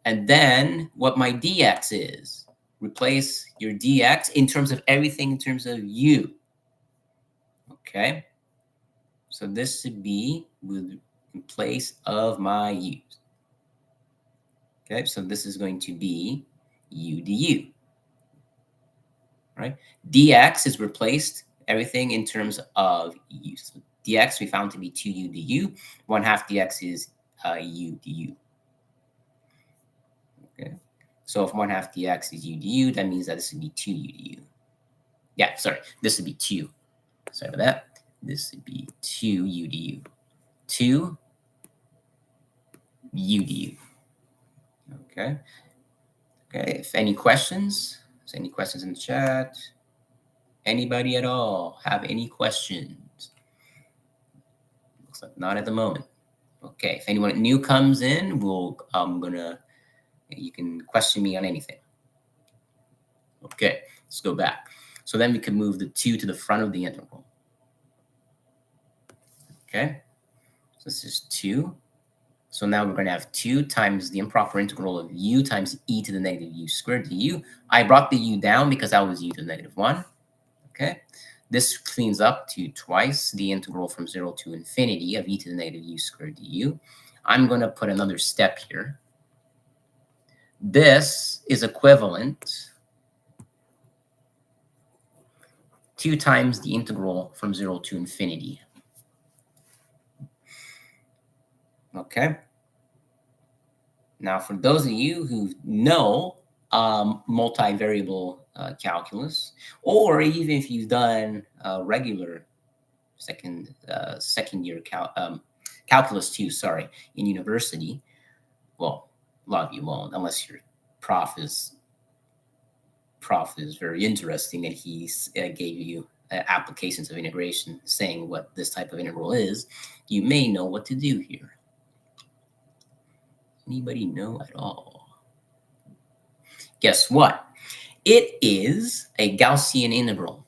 and then what my dx is, replace your dx in terms of everything in terms of u. Okay, so this should be in place of my u's. Okay, so this is going to be u du. Right, dx is replaced everything in terms of u. So dx we found to be 2u du. 1/2 dx is u du. Okay, so if 1/2 dx is u du, that means that this would be 2u du. Yeah, sorry, this would be 2. Sorry about that. This would be 2u du. 2 u du. Okay. Okay, if any questions, is any questions in the chat? Anybody at all have any questions? Looks like not at the moment. Okay, if anyone new comes in, you can question me on anything. Okay, let's go back. So then we can move the 2 to the front of the integral. Okay, so this is 2. So now we're going to have 2 times the improper integral of u times e to the negative u squared du. I brought the u down because that was u to the negative 1. Okay, this cleans up to twice the integral from 0 to infinity of e to the negative u squared du. I'm going to put another step here. This is equivalent 2 times the integral from 0 to infinity. Okay. Now, for those of you who know multivariable calculus, or even if you've done regular second year calculus 2, sorry, in university, well, a lot of you won't, unless your prof is very interesting and he gave you applications of integration saying what this type of integral is. You may know what to do here. Anybody know at all? Guess what? It is a Gaussian integral,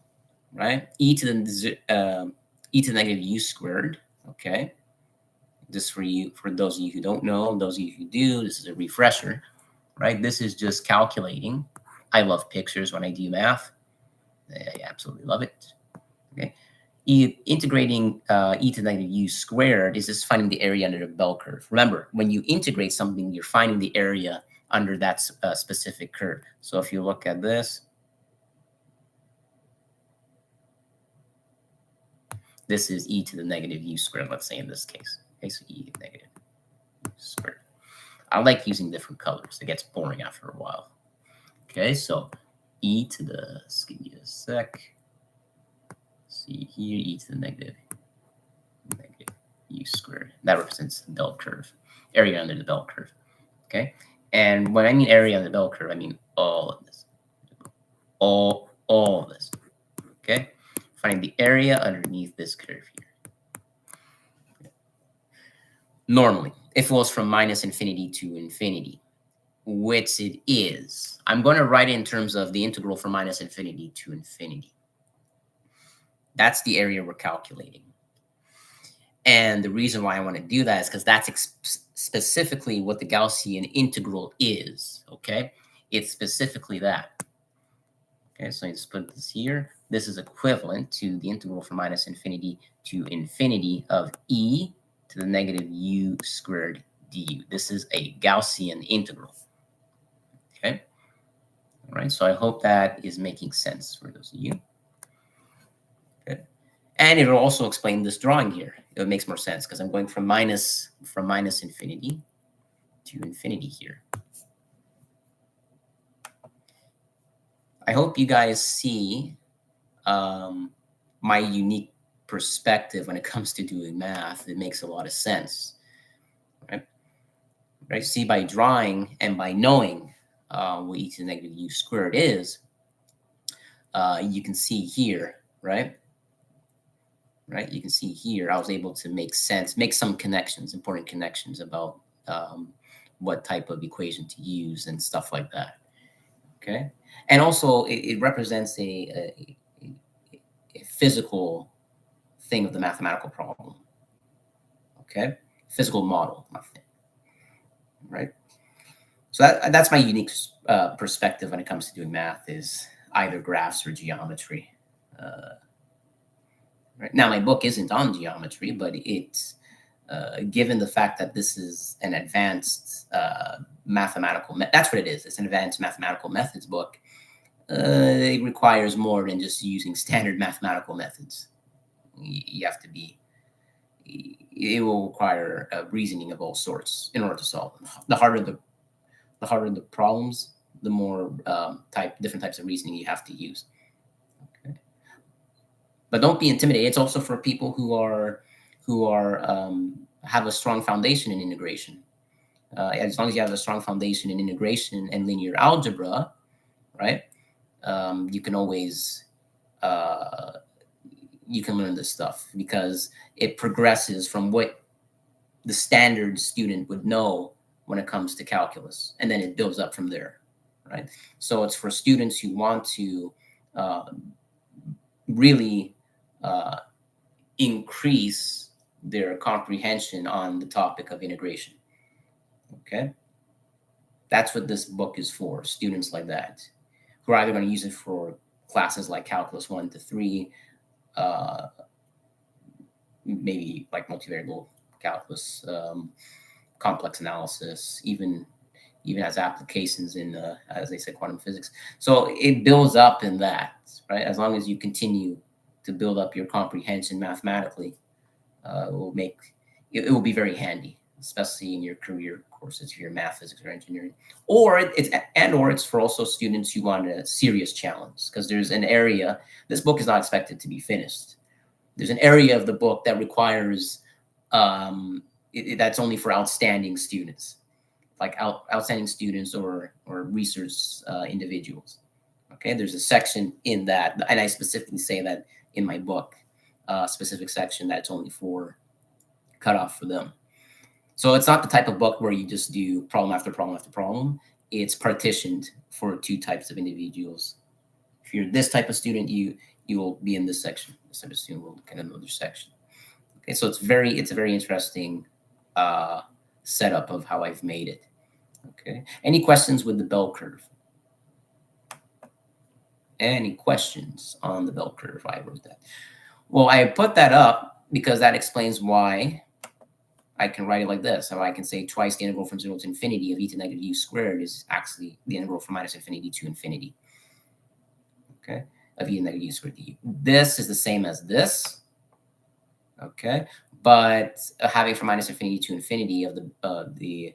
right? E to the negative u squared. Okay, just for those of you who don't know, those of you who do, this is a refresher, right? This is just calculating. I love pictures when I do math. I absolutely love it. Okay, integrating e to the negative u squared is just finding the area under the bell curve. Remember, when you integrate something, you're finding the area under that specific curve. So if you look at this, this is e to the negative u squared, let's say in this case. Okay, so e to the negative u squared. I like using different colors. It gets boring after a while. Okay, so e to the, just give me a sec. See here, e to the negative u squared. That represents the bell curve, area under the bell curve. Okay, and when I mean area under the bell curve, I mean all of this, all of this. Okay, finding the area underneath this curve here. Okay. Normally, if it was from minus infinity to infinity, which it is, I'm going to write it in terms of the integral from minus infinity to infinity. That's the area we're calculating. And the reason why I want to do that is because that's specifically what the Gaussian integral is, okay? It's specifically that. Okay, so I just put this here. This is equivalent to the integral from minus infinity to infinity of e to the negative u squared du. This is a Gaussian integral. Okay, all right, so I hope that is making sense for those of you. Okay. And it will also explain this drawing here. It makes more sense because I'm going from minus infinity to infinity here. I hope you guys see my unique perspective when it comes to doing math. It makes a lot of sense, right? Right. See, by drawing and by knowing what e to the negative u squared is, you can see here, right? Right. You can see here, I was able to make sense, make some connections, important connections about what type of equation to use and stuff like that. Okay. And also, it represents a physical thing of the mathematical problem. Okay. Physical model, right? So that's my unique perspective when it comes to doing math, is either graphs or geometry. Right now, my book isn't on geometry, but it's given the fact that this is an advanced mathematical. That's what it is. It's an advanced mathematical methods book. It requires more than just using standard mathematical methods. You have to be. It will require reasoning of all sorts in order to solve them. The harder the problems, the more different types of reasoning you have to use. Okay. But don't be intimidated. It's also for people who have a strong foundation in integration. As long as you have a strong foundation in integration and linear algebra, right? You can always you can learn this stuff because it progresses from what the standard student would know when it comes to calculus, and then it builds up from there, right? So it's for students who want to really increase their comprehension on the topic of integration. Okay, that's what this book is for. Students like that who are either going to use it for classes like calculus 1 to 3, maybe like multivariable calculus, complex analysis, even has applications in, as they said, quantum physics. So it builds up in that, right? As long as you continue to build up your comprehension mathematically, it will be very handy, especially in your career courses, if you're math, physics, or engineering. Or it's for also students who want a serious challenge, because there's an area. This book is not expected to be finished. There's an area of the book that requires that's only for outstanding students, like outstanding students or research individuals. Okay, there's a section in that, and I specifically say that in my book, a specific section that's only for cutoff for them. So it's not the type of book where you just do problem after problem after problem. It's partitioned for two types of individuals. If you're this type of student, you will be in this section. This type of student will look at another section. Okay, so it's a very interesting setup of how I've made it. Okay, any questions with the bell curve? Any questions on the bell curve? I wrote that. Well, I put that up because that explains why I can write it like this. So I can say twice the integral from 0 to infinity of e to the negative u squared is actually the integral from minus infinity to infinity. Okay, of e to the negative u squared du. This is the same as this. Okay, but having from minus infinity to infinity of e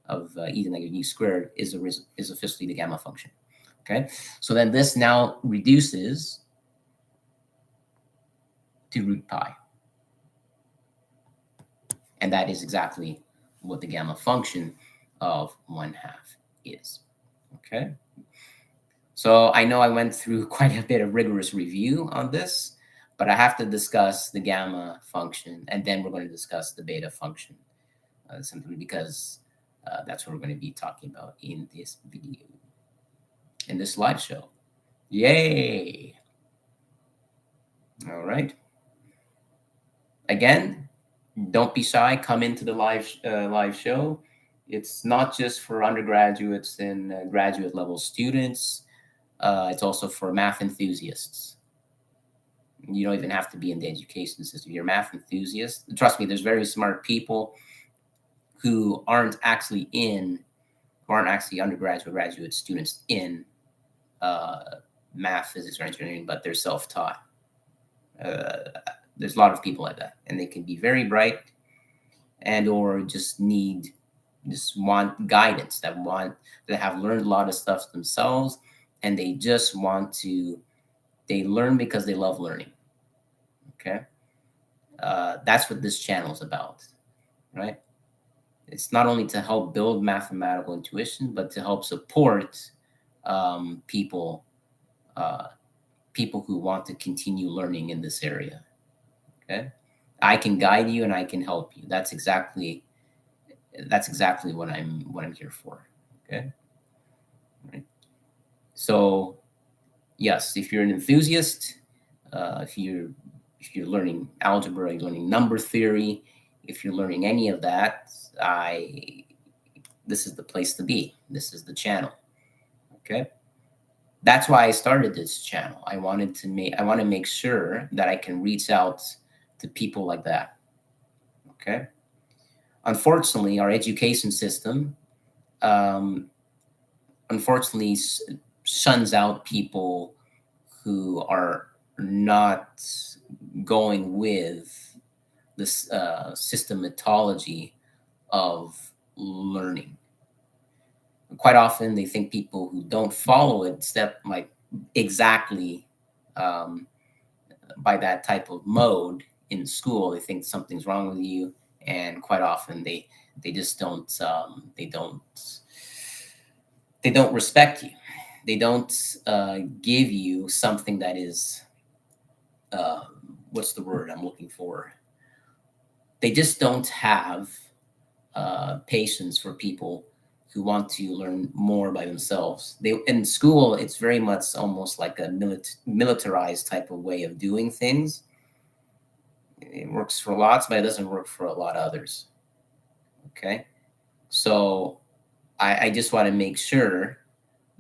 to the negative u squared is officially the gamma function. Okay, so then this now reduces to root pi. And that is exactly what the gamma function of 1/2 is. Okay. So I know I went through quite a bit of rigorous review on this, but I have to discuss the gamma function, and then we're going to discuss the beta function, simply because that's what we're going to be talking about in this video, in this slideshow. Yay! All right. Again, don't be shy. Come into the live show. It's not just for undergraduates and graduate level students. It's also for math enthusiasts. You don't even have to be in the education system. You're a math enthusiast. Trust me, there's very smart people who aren't actually undergraduate or graduate students in uh, math, physics, or engineering, but they're self-taught. Uh, there's a lot of people like that, and they can be very bright and or just want guidance, that have learned a lot of stuff themselves, and they just want to they learn because they love learning. Okay, that's what this channel is about, right? It's not only to help build mathematical intuition, but to help support people uh, people who want to continue learning in this area. Okay, I can guide you and I can help you. That's exactly what I'm here for. Okay, right. So yes, if you're an enthusiast, if you're learning algebra, you're learning number theory, if you're learning any of that, I this is the place to be. This is the channel. Okay. That's why I started this channel. I want to make sure that I can reach out to people like that. Okay. Unfortunately, our education system, um, unfortunately, shuns out people who are not going with this systematology of learning. Quite often, they think people who don't follow it step like exactly um, by that type of mode in school, they think something's wrong with you, and quite often they just don't respect you. They don't give you something that is uh, what's the word I'm looking for? They just don't have patience for people who want to learn more by themselves. They in school, it's very much almost like a militarized type of way of doing things. It works for lots, but it doesn't work for a lot of others. Okay, so I just want to make sure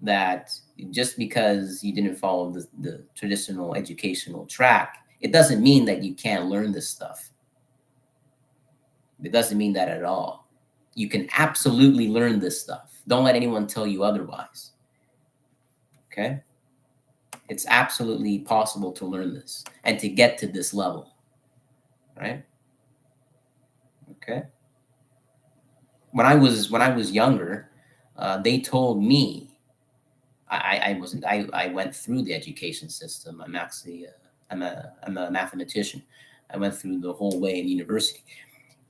that just because you didn't follow the traditional educational track, it doesn't mean that you can't learn this stuff. It doesn't mean that at all. You can absolutely learn this stuff. Don't let anyone tell you otherwise. Okay? It's absolutely possible to learn this and to get to this level, right? Okay? When I was younger, they told me I went through the education system. I'm a mathematician. I went through the whole way in university.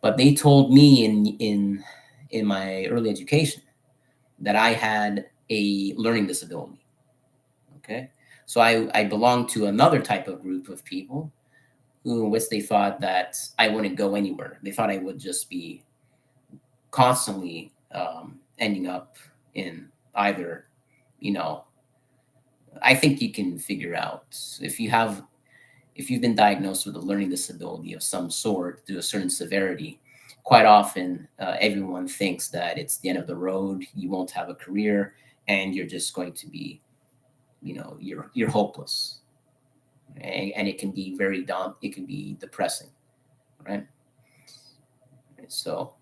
But they told me in my early education that I had a learning disability. Okay, so I belonged to another type of group of people who, in which they thought that I wouldn't go anywhere. They thought I would just be constantly ending up in either, you know, I think you can figure out if you've been diagnosed with a learning disability of some sort to a certain severity. Quite often, everyone thinks that it's the end of the road. You won't have a career, and you're just going to be, you're hopeless, and it can be it can be depressing, right? So,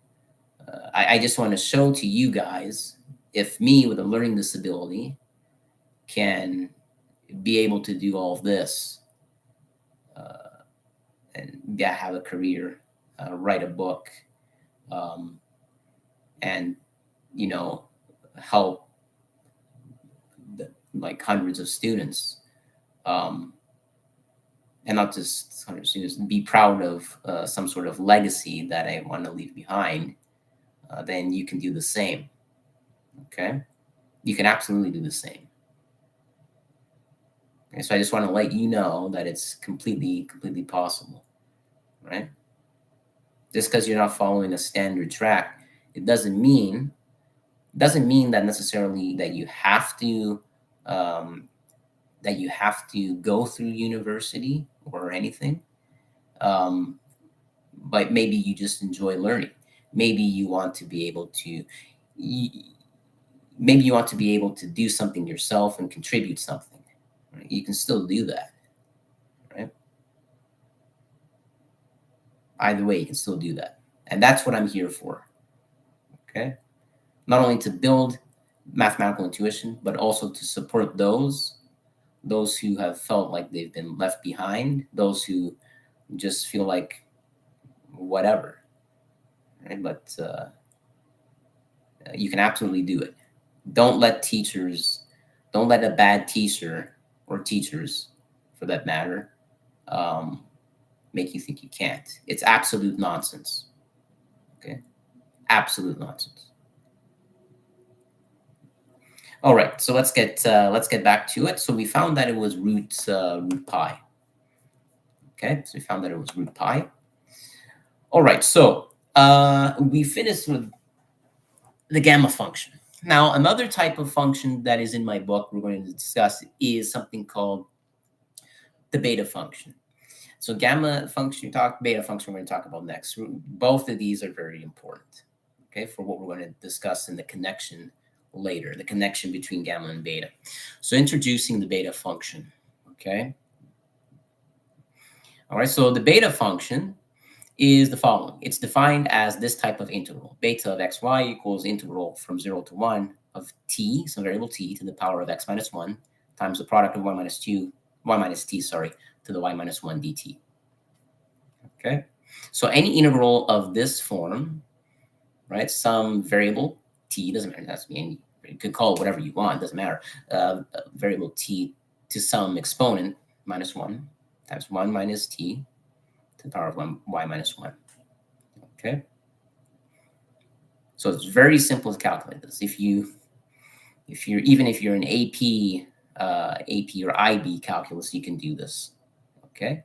I just want to show to you guys if me with a learning disability can be able to do all of this, uh, and yeah, have a career, write a book, um, and you know, help like hundreds of students, um, and not just hundreds of students. Be proud of some sort of legacy that I want to leave behind. Then you can do the same. Okay, you can absolutely do the same. Okay? So I just want to let you know that it's completely possible, right? Just because you're not following a standard track, it doesn't mean that necessarily um, that you have to go through university or anything. But maybe you just enjoy learning. Maybe you want to be able to, maybe you want to be able to do something yourself and contribute something. Right? You can still do that, right? Either way, you can still do that. And that's what I'm here for, okay? Not only to build mathematical intuition, but also to support those who have felt like they've been left behind, those who just feel like whatever, right? But you can absolutely do it. Don't let teachers, don't let a bad teacher or teachers, for that matter, um, make you think you can't. It's absolute nonsense. Okay, absolute nonsense. All right, so let's get back to it. So we found that it was root pi. Okay, so we found that it was root pi. All right, so we finished with the gamma function. Now, another type of function that is in my book we're going to discuss is something called the beta function. So gamma function, beta function, we're going to talk about next. Both of these are very important, okay, for what we're going to discuss in the connection later, the connection between gamma and beta. So introducing the beta function, okay. All right, so the beta function is the following. It's defined as this type of integral. Beta of xy equals integral from 0 to 1 of t, some variable t, to the power of x minus 1 times the product of y minus t, to the y minus 1 dt. Okay? So any integral of this form, right, some variable t, doesn't matter, that's any, you could call it whatever you want, doesn't matter, variable t to some exponent minus 1 times 1 minus t to the power of 1 y minus 1. Okay? So it's very simple to calculate this. If you're an AP or IB calculus, you can do this. Okay.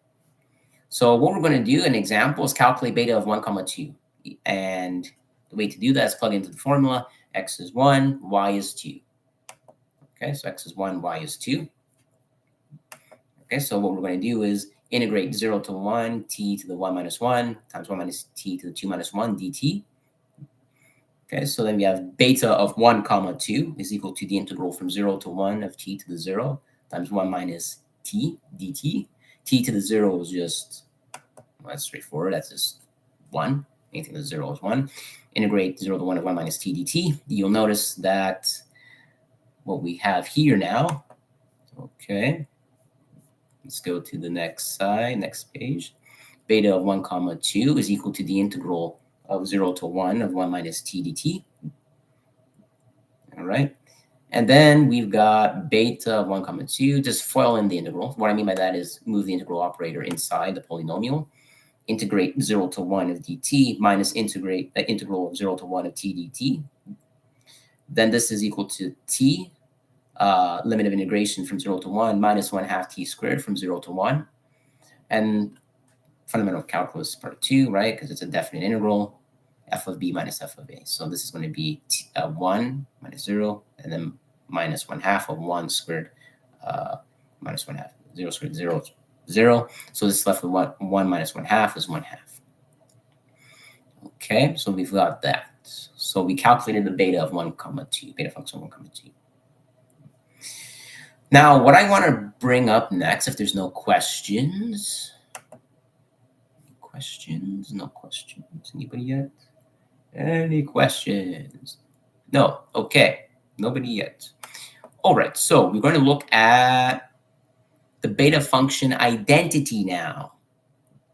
So what we're going to do, an example, is calculate beta of 1 comma 2. And the way to do that is plug into the formula. X is 1, y is 2. Okay, so x is 1, y is 2. Okay, so what we're going to do is integrate 0 to 1, t to the 1 minus 1 times 1 minus t to the 2 minus 1 dt. Okay, so then we have beta of 1 comma 2 is equal to the integral from 0 to 1 of t to the 0 times 1 minus t dt. T to the 0 is just, well, that's straightforward. That's just 1. Anything to the 0 is 1. Integrate 0 to 1 of 1 minus t dt. You'll notice that what we have here now, okay, let's go to the next side, next page. Beta of 1 comma 2 is equal to the integral of 0 to 1 of 1 minus t dt. All right. And then we've got beta of 1 comma 2, just FOIL in the integral. What I mean by that is move the integral operator inside the polynomial. Integrate 0 to 1 of dt minus integrate the integral of 0 to 1 of t dt. Then this is equal to t, limit of integration from 0 to 1 minus 1/2 t squared from 0 to 1. And fundamental calculus part 2, right? Because it's a definite integral, f of b minus f of a. So this is going to be 1 minus 0, and then minus 1/2 of 1 squared minus 1/2. 0 squared 0, 0. So this is left with 1 minus 1/2 is 1/2. Okay, so we've got that. So we calculated the beta of 1 comma 2, beta function of 1 comma 2. Now, what I want to bring up next, if there's no questions, no questions, anybody yet? Any questions? No, okay, nobody yet. All right, so we're going to look at the beta function identity now.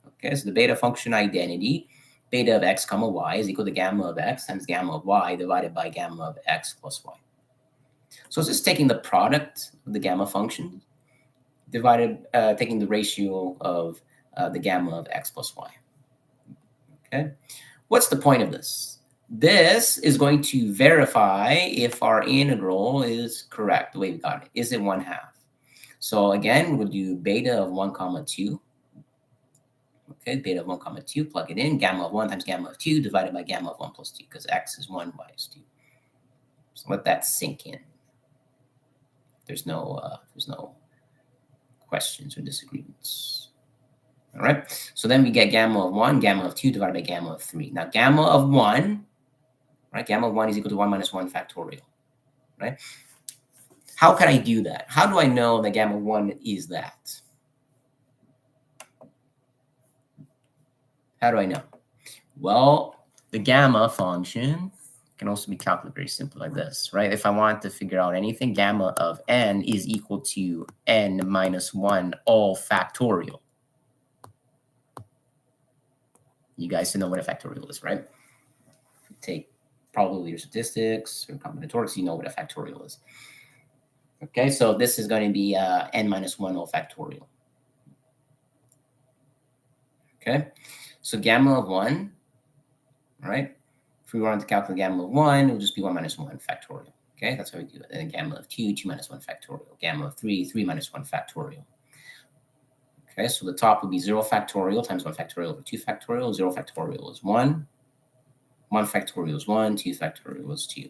Okay, so the beta function identity, beta of x comma y is equal to gamma of x times gamma of y divided by gamma of x plus y. So it's just taking the product of the gamma function divided, taking the ratio of the gamma of x plus y. Okay, what's the point of this? This is going to verify if our integral is correct, the way we got it. Is it 1/2? So again, we'll do beta of 1 comma 2. Okay, beta of 1 comma 2, plug it in. Gamma of 1 times gamma of 2 divided by gamma of 1 plus 2, because x is 1, y is 2. So let that sink in. There's no questions or disagreements. All right. So then we get gamma of 1, gamma of 2 divided by gamma of 3. Now, gamma of 1, right? Gamma of 1 is equal to 1 minus 1 factorial, right? How can I do that? How do I know that gamma of 1 is that? How do I know? Well, the gamma function can also be calculated very simply like this, right? If I want to figure out anything, gamma of n is equal to n minus 1 all factorial. You guys know what a factorial is, right? Take probability or statistics or combinatorics, you know what a factorial is. Okay, so this is going to be n minus 1 all factorial. Okay, so gamma of 1, all right? If we wanted to calculate gamma of 1, it would just be 1 minus 1 factorial. Okay, that's how we do it. And then gamma of 2, 2 minus 1 factorial. Gamma of 3, 3 minus 1 factorial. Okay, so the top would be 0 factorial times 1 factorial over 2 factorial. 0 factorial is 1. 1 factorial is 1. 2 factorial is 2.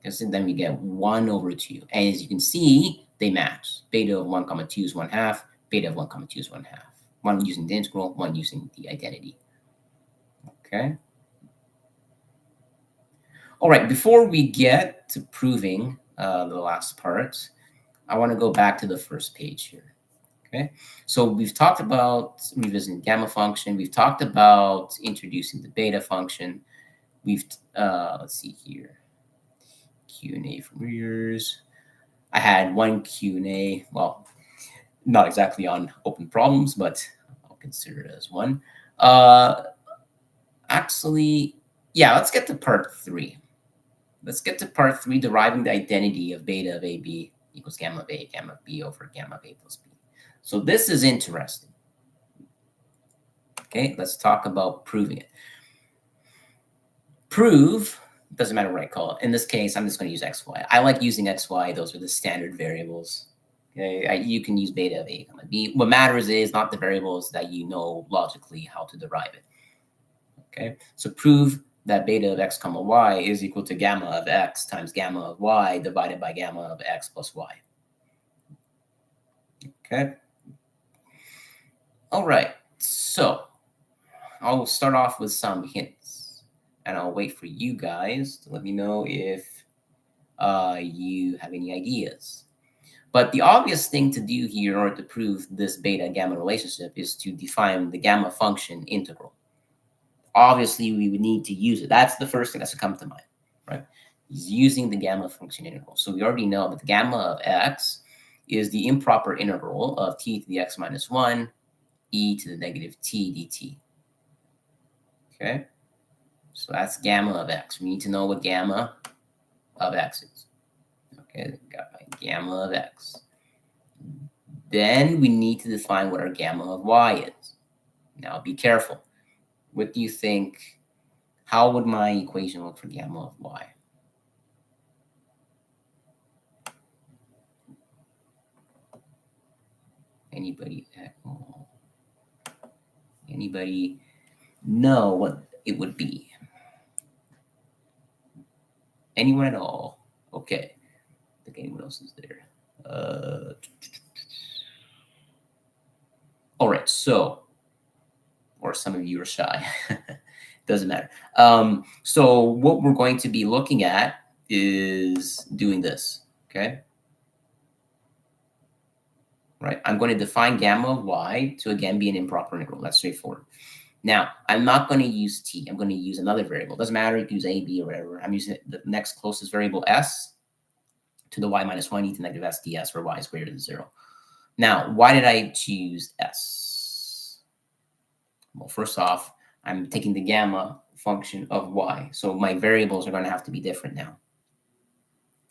And so then we get 1 over 2. And as you can see, they match. Beta of 1 comma 2 is 1/2. Beta of 1 comma 2 is 1/2. One using the integral, one using the identity. Okay. All right, before we get to proving the last part, I want to go back to the first page here. Okay, so we've talked about revisiting gamma function. We've talked about introducing the beta function. We've, let's see here, Q&A from readers. I had one Q&A, well, not exactly on open problems, but I'll consider it as one. Actually, yeah, let's get to part 3. Let's get to part 3, deriving the identity of beta of AB equals gamma of A, gamma of B over gamma of A plus B. So this is interesting. Okay, let's talk about proving it. Prove, doesn't matter what I call it. In this case, I'm just going to use x, y. I like using x, y. Those are the standard variables. Okay, you can use beta of A, gamma B. What matters is not the variables that you know logically how to derive it. Okay, so prove that beta of x comma y is equal to gamma of x times gamma of y divided by gamma of x plus y. Okay. All right. So I'll start off with some hints, and I'll wait for you guys to let me know if you have any ideas. But the obvious thing to do here in order to prove this beta gamma relationship is to define the gamma function integral. Obviously, we would need to use it. That's the first thing that's to come to mind, right? Is using the gamma function integral. So we already know that the gamma of x is the improper integral of t to the x minus 1, e to the negative t dt. Okay? So that's gamma of x. We need to know what gamma of x is. Okay, got my gamma of x. Then we need to define what our gamma of y is. Now be careful. What do you think? How would my equation look for gamma of y? Anybody Anybody know what it would be? Anyone at all? Okay. I think anyone else is there. All right. So, or some of you are shy. Doesn't matter. So what we're going to be looking at is doing this. Okay. Right. I'm going to define gamma of y to again be an improper integral. That's straightforward. Now, I'm not going to use t. I'm going to use another variable. Doesn't matter. You can use a, b, or whatever. I'm using the next closest variable, s, to the y minus 1 e to negative s ds, where y is greater than 0. Now, why did I choose s? Well, first off, I'm taking the gamma function of y. So my variables are going to have to be different now.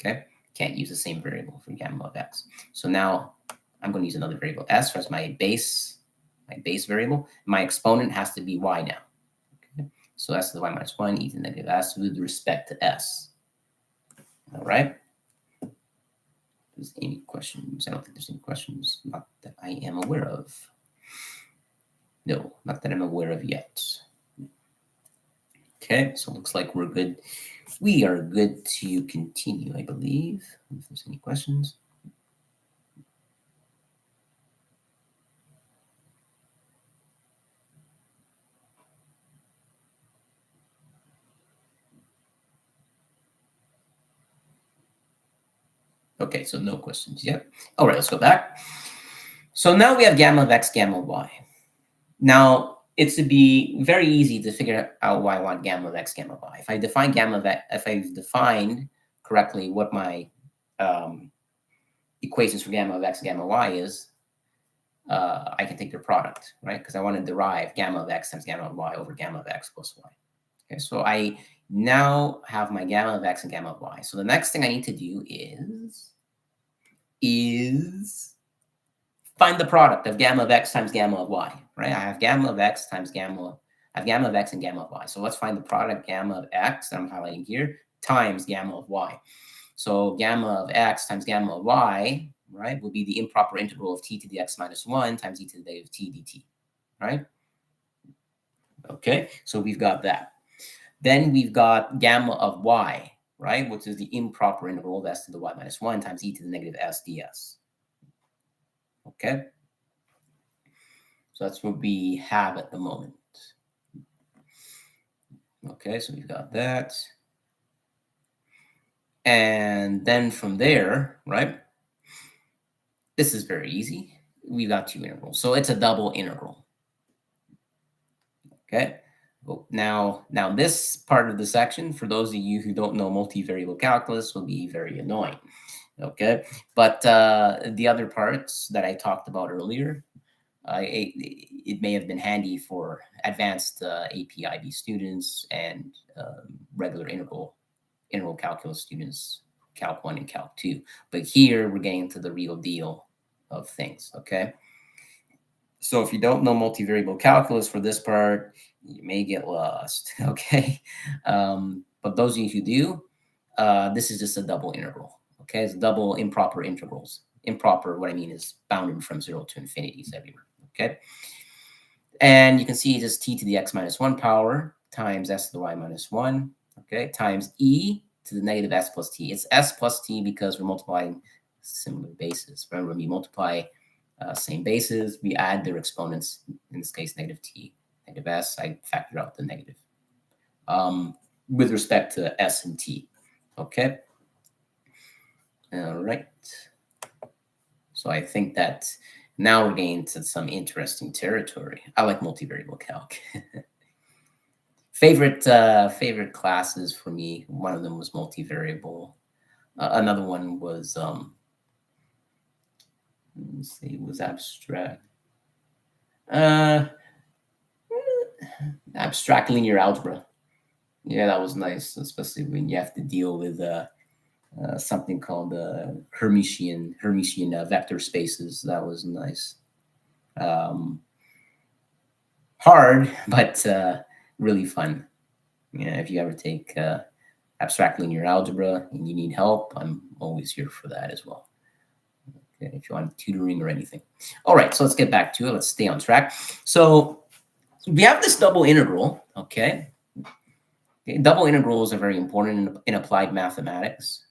Okay? Can't use the same variable for gamma of x. So now I'm going to use another variable, s, as my base variable. My exponent has to be y now. Okay? So s to the y minus 1 e to the negative s with respect to s. All right? There's any questions? I don't think there's any questions. Not that I am aware of. No, not that I'm aware of yet. Okay, so it looks like we're good. We are good to continue, I believe. If there's any questions. Okay, so no questions yet. All right, let's go back. So now we have gamma of x, gamma of y. Now, it's to be very easy to figure out why I want gamma of x, gamma of y. If I define gamma of x, if I've defined correctly what my equations for gamma of x, gamma of y is, I can take their product, right? Because I want to derive gamma of x times gamma of y over gamma of x plus y. Okay, so I now have my gamma of x and gamma of y. So the next thing I need to do is find the product of gamma of x times gamma of y, right? I have gamma of x times gamma, I have gamma of x and gamma of y. So let's find the product gamma of x, that I'm highlighting here, times gamma of y. So gamma of x times gamma of y, right, will be the improper integral of t to the x minus 1 times e to the negative t dt, right? Okay, so we've got that. Then we've got gamma of y, right, which is the improper integral of s to the y minus 1 times e to the negative s ds. Okay, so that's what we have at the moment. Okay, so we've got that. And then from there, right, this is very easy. We've got two integrals. So it's a double integral. Okay. Well, now this part of the section, for those of you who don't know multivariable calculus, will be very annoying. Okay. But the other parts that I talked about earlier, it may have been handy for advanced AP/IB students and regular integral calculus students, Calc 1 and Calc 2. But here we're getting to the real deal of things, okay? So if you don't know multivariable calculus for this part, you may get lost, okay? But those of you who do, this is just a double integral, okay? It's double improper integrals. Improper, what I mean is bounded from 0 to infinities everywhere, okay? And you can see just t to the x minus 1 power times s to the y minus 1, okay, times e to the negative s plus t. It's s plus t because we're multiplying similar bases. Remember, when we multiply same bases, we add their exponents, in this case, negative t, negative s. I factor out the negative with respect to s and t, okay? All right. So I think that now we're getting to some interesting territory. I like multivariable calc. Favorite classes for me, one of them was multivariable. Another one was let's see, it was abstract. Abstract linear algebra. Yeah, that was nice, especially when you have to deal with something called Hermitian vector spaces. That was nice. Hard, but really fun. Yeah, if you ever take abstract linear algebra and you need help, I'm always here for that as well. Okay, if you want tutoring or anything. All right, so let's get back to it. Let's stay on track. So we have this double integral, okay? Double integrals are very important in applied mathematics.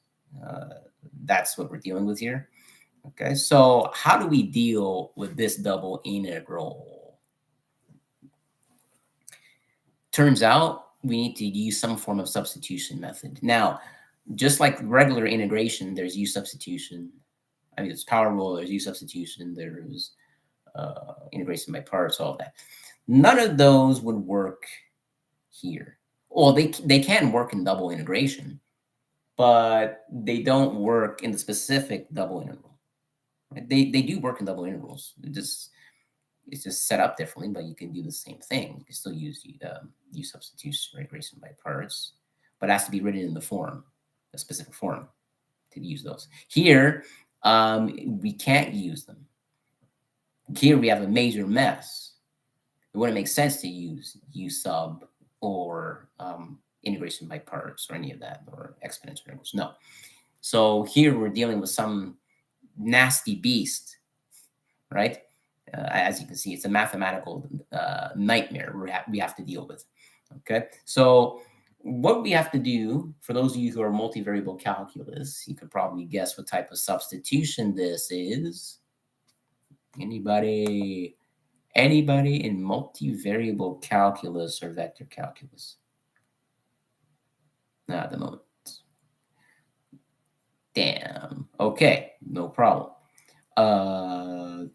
That's what we're dealing with here. Okay, so how do we deal with this double integral? Turns out we need to use some form of substitution method. Now, just like regular integration, there's u substitution. I mean, it's power rule, there's u substitution, there's integration by parts, all of that. None of those would work here. Well, they can work in double integration, but they don't work in the specific double integral. Right? They do work in double integrals. It's just set up differently, but you can do the same thing. You can still use substitution or integration by parts, but it has to be written in the form, a specific form, to use those. Here, we can't use them. Here we have a major mess. It wouldn't make sense to use u sub or integration by parts or any of that, or exponential integrals. No. So here we're dealing with some nasty beast, right? As you can see, it's a mathematical nightmare we have to deal with. Okay, so what we have to do, for those of you who are multivariable calculus, you could probably guess what type of substitution this is. Anybody in multivariable calculus or vector calculus? Not at the moment. Damn. Okay. Okay, no problem. Uh,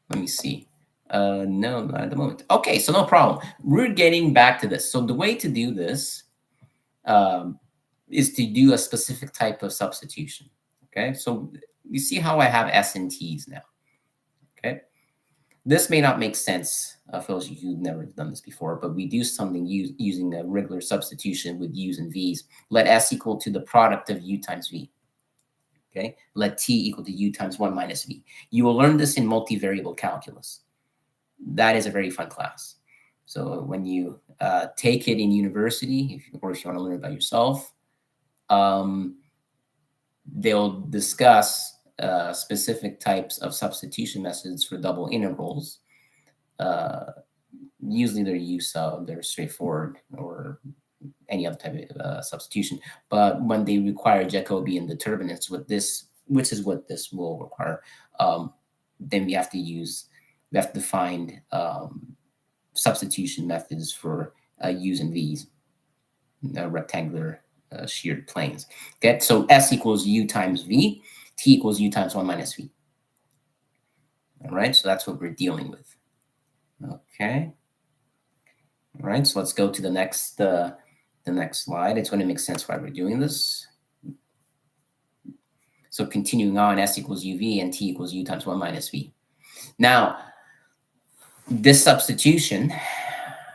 let me see. No, not at the moment. Okay, so no problem. We're getting back to this. So the way to do this um, is to do a specific type of substitution. Okay, so you see how I have S and T's now. Okay, this may not make sense for those of you who've never done this before, but we do something using a regular substitution with U's and V's. Let S equal to the product of U times V. Okay, let T equal to U times 1 minus V. You will learn this in multivariable calculus. That is a very fun class. So when you take it in university, or if you want to learn it by yourself, they'll discuss specific types of substitution methods for double integrals. Usually they're straightforward or any other type of substitution. But when they require Jacobian determinants with this, which is what this will require, then we have to find substitution methods for U's and V's, rectangular sheared planes. Okay, so S equals U times V, T equals U times 1 minus V. All right, so that's what we're dealing with. Okay. All right, so let's go to the next slide. It's going to make sense why we're doing this. So continuing on, S equals UV and T equals U times 1 minus V. Now, this substitution,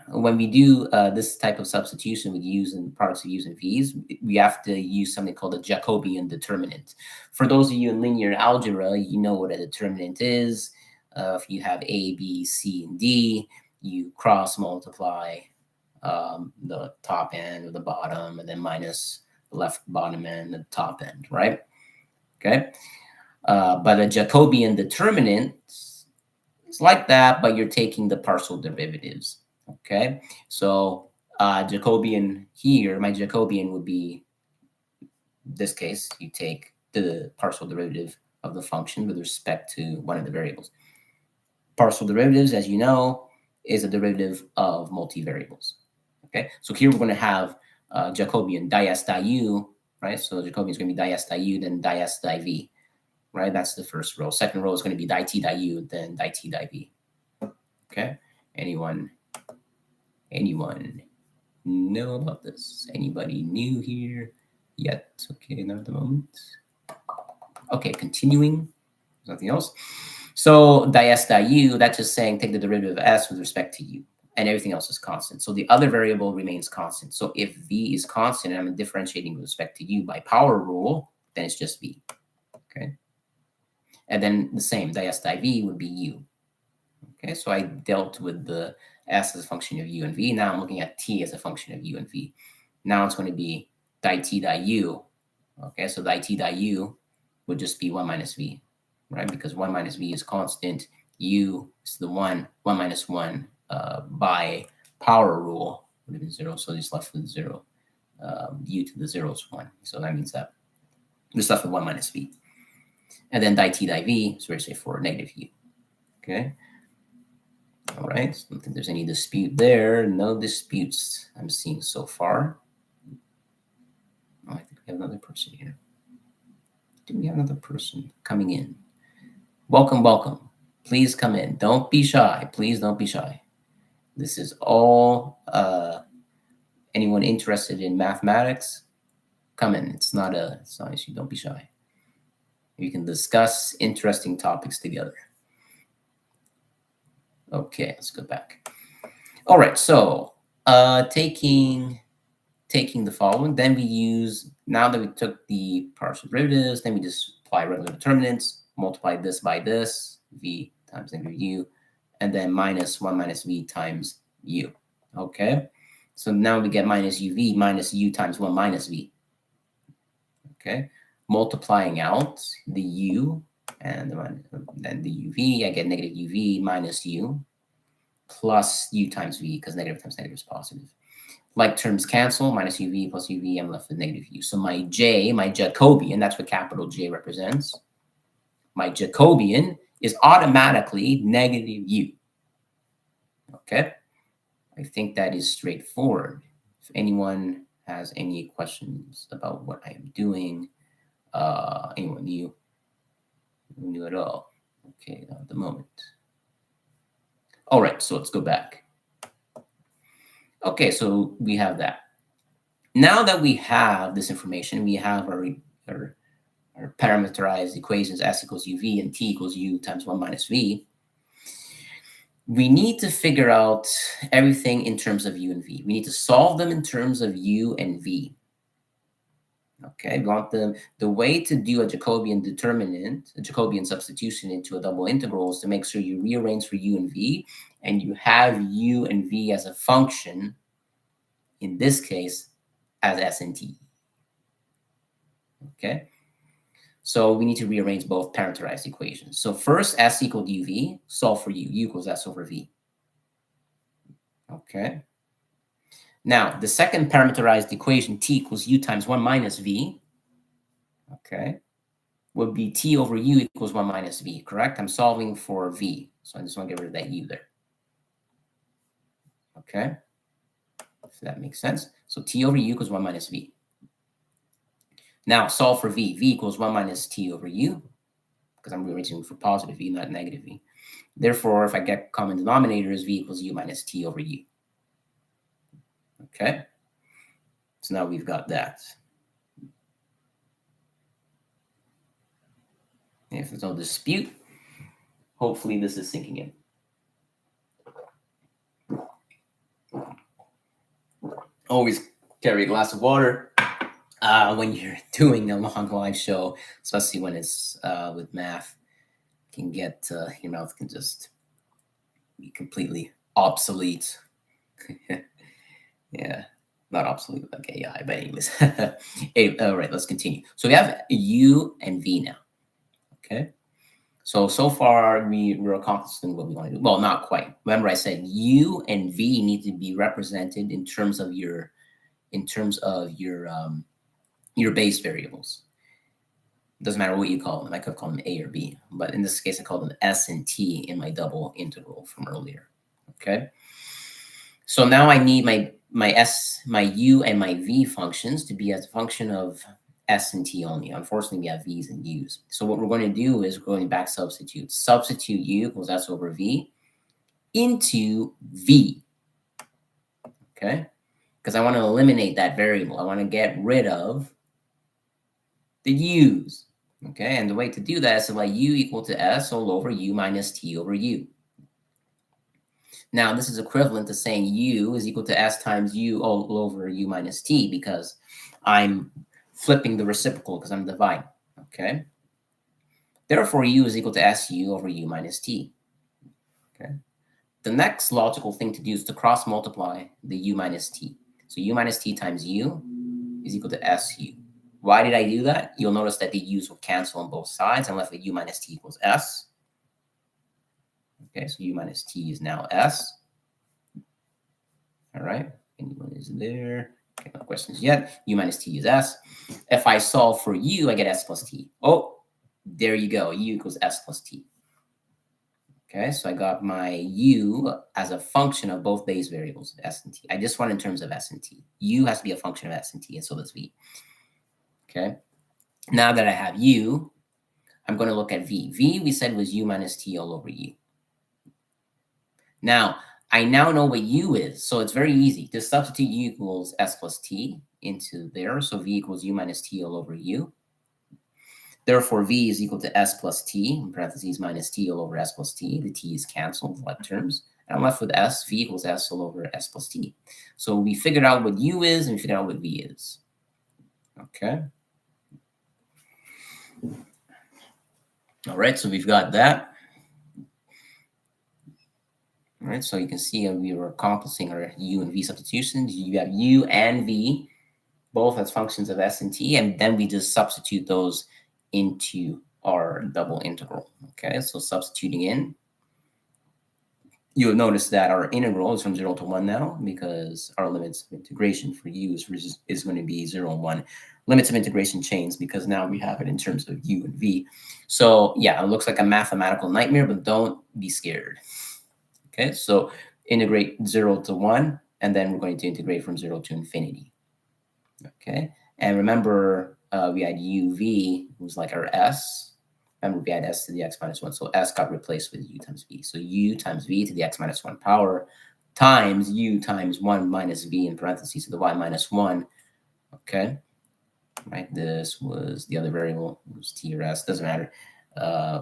when we do this type of substitution with U's and products of U's and V's, we have to use something called a Jacobian determinant. For those of you in linear algebra, you know what a determinant is. If you have A, B, C, and D, you cross multiply the top end or the bottom, and then minus the left bottom end and the top end, right? Okay. But a Jacobian determinant is like that, but you're taking the partial derivatives. Okay. So Jacobian here, my Jacobian would be, this case, you take the partial derivative of the function with respect to one of the variables. Partial derivatives, as you know, is a derivative of multivariables. Okay, so here we're going to have Jacobian di S di U, right? So Jacobian is going to be di S di U, then di S di V, right? That's the first row. Second row is going to be di T di U, then di T di V. Okay, anyone know about this? Anybody new here yet? Okay, not at the moment. Okay, continuing. Nothing else. So di S di U, that's just saying take the derivative of S with respect to U, and everything else is constant. So the other variable remains constant. So if V is constant and I'm differentiating with respect to U by power rule, then it's just V. Okay. And then the same, di S di V would be U. Okay, so I dealt with the S as a function of U and V. Now I'm looking at T as a function of U and V. Now it's going to be di T di U. Okay, so di T di U would just be 1 minus V, right? Because 1 minus V is constant. U is the 1 minus 1 by power rule would have been 0. So it's left with 0. U to the 0 is 1. So that means that we're left with 1 minus V. And then di T di V is very straightforward, negative U. Okay. All right. I don't think there's any dispute there. No disputes I'm seeing so far. Oh, I think we have another person here. Do we have another person coming in? Welcome, welcome. Please come in. Don't be shy. Please don't be shy. This is all anyone interested in mathematics, come in. It's not an issue. Don't be shy. We can discuss interesting topics together. Okay, let's go back. All right, so taking the following, then we use, now that we took the partial derivatives, then we just apply regular determinants, multiply this by this, V times negative U, and then minus 1 minus V times U. Okay, so now we get minus UV minus U times 1 minus V. Okay, multiplying out the U and then the UV, I get negative UV minus U plus U times V, because negative times negative is positive. Like terms cancel, minus UV plus UV, I'm left with negative U. So my J, my Jacobian, that's what capital J represents. My Jacobian is automatically negative u. Okay? I think that is straightforward. If anyone has any questions about what I am doing, anyone new at all? Okay, not at the moment. All right, so let's go back. Okay, so we have that. Now that we have this information, we have our parameterized equations s equals uv and t equals u times 1 minus v. We need to figure out everything in terms of u and v. We need to solve them in terms of u and v. Okay, we want the way to do a Jacobian determinant, a Jacobian substitution into a double integral is to make sure you rearrange for u and v, and you have u and v as a function, in this case, as s and t. Okay, so we need to rearrange both parameterized equations. So first, s equal to uv, solve for u equals s over v. Okay. Now, the second parameterized equation, t equals u times 1 minus v, okay, would be t over u equals 1 minus v, correct? I'm solving for v, so I just want to get rid of that u there. Okay, if that makes sense. So t over u equals 1 minus v. Now, solve for v. V equals 1 minus t over u, because I'm rearranging for positive v, not negative v. Therefore, if I get common denominators, v equals u minus t over u. Okay, so now we've got that. If there's no dispute, hopefully this is sinking in. Always carry a glass of water when you're doing a long live show, especially when it's with math. Can get your mouth can just be completely obsolete. Yeah, not obsolete like AI, but anyways. Hey, all right, let's continue. So we have u and v now. Okay. So far we're accomplishing what we want to do. Well, not quite. Remember, I said u and v need to be represented in terms of your base variables. Doesn't matter what you call them. I could call them a or b, but in this case, I call them s and t in my double integral from earlier. Okay. So now I need my u and my v functions to be as a function of s and t only. Unfortunately, we have v's and u's. So what we're going to do is we're going to back substitute. Substitute u equals s over v into v. Okay? Because I want to eliminate that variable. I want to get rid of the u's. Okay? And the way to do that is to let u equal to s all over u minus t over u. Now, this is equivalent to saying u is equal to s times u all over u minus t, because I'm flipping the reciprocal because I'm dividing, okay? Therefore, u is equal to su over u minus t, okay? The next logical thing to do is to cross multiply the u minus t. So u minus t times u is equal to su. Why did I do that? You'll notice that the u's will cancel on both sides. I'm left with u minus t equals s. Okay, so u minus t is now s. All right, anyone is there? Okay, no questions yet. U minus t is s. If I solve for u, I get s plus t. Oh, there you go. U equals s plus t. Okay, so I got my u as a function of both base variables, s and t. I just want in terms of s and t. U has to be a function of s and t, and so does v. Okay, now that I have u, I'm going to look at v. V, we said, was u minus t all over u. Now, I now know what u is, so it's very easy. Just substitute u equals s plus t into there, so v equals u minus t all over u. Therefore, v is equal to s plus t, in parentheses, minus t all over s plus t. The t is canceled, like terms. And I'm left with s, v equals s all over s plus t. So we figured out what u is, and we figured out what v is. Okay. All right, so we've got that. All right, so you can see we were accomplishing our u and v substitutions. You have u and v, both as functions of s and t, and then we just substitute those into our double integral. Okay, so substituting in, you'll notice that our integral is from 0 to 1 now, because our limits of integration for u is going to be 0 and 1 limits of integration chains, because now we have it in terms of u and v. So yeah, it looks like a mathematical nightmare, but don't be scared. Okay, so integrate 0 to 1, and then we're going to integrate from 0 to infinity. Okay, and remember, we had uv, who's like our s. Remember, we had s to the x minus 1, so s got replaced with u times v. So u times v to the x minus 1 power times u times 1 minus v in parentheses to the y minus 1. Okay, right? This was the other variable, it was t or s, doesn't matter.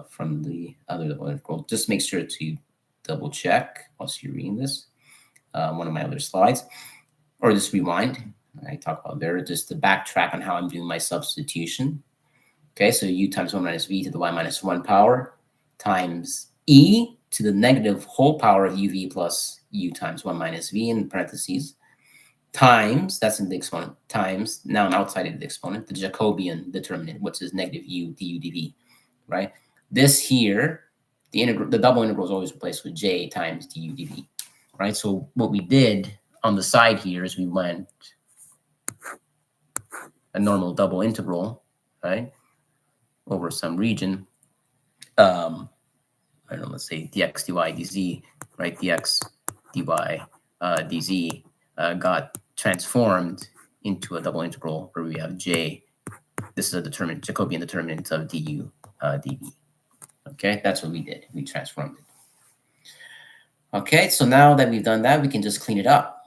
From the other integral, just make sure to double check whilst you're reading this. One of my other slides, or just rewind. I talk about there just to backtrack on how I'm doing my substitution. Okay, so u times 1 minus v to the y minus 1 power times e to the negative whole power of uv plus u times 1 minus v in parentheses times, that's in the exponent, times, now I'm outside of the exponent, the Jacobian determinant, which is negative u du dv, right? This here, the double integral is always replaced with j times du dv, right? So what we did on the side here is we went a normal double integral, right, over some region. I don't know, let's say dx dy dz, right? Dx dy dz got transformed into a double integral where we have j. This is a determinant, Jacobian determinant of du dv. Okay, that's what we did. We transformed it. Okay, so now that we've done that, we can just clean it up.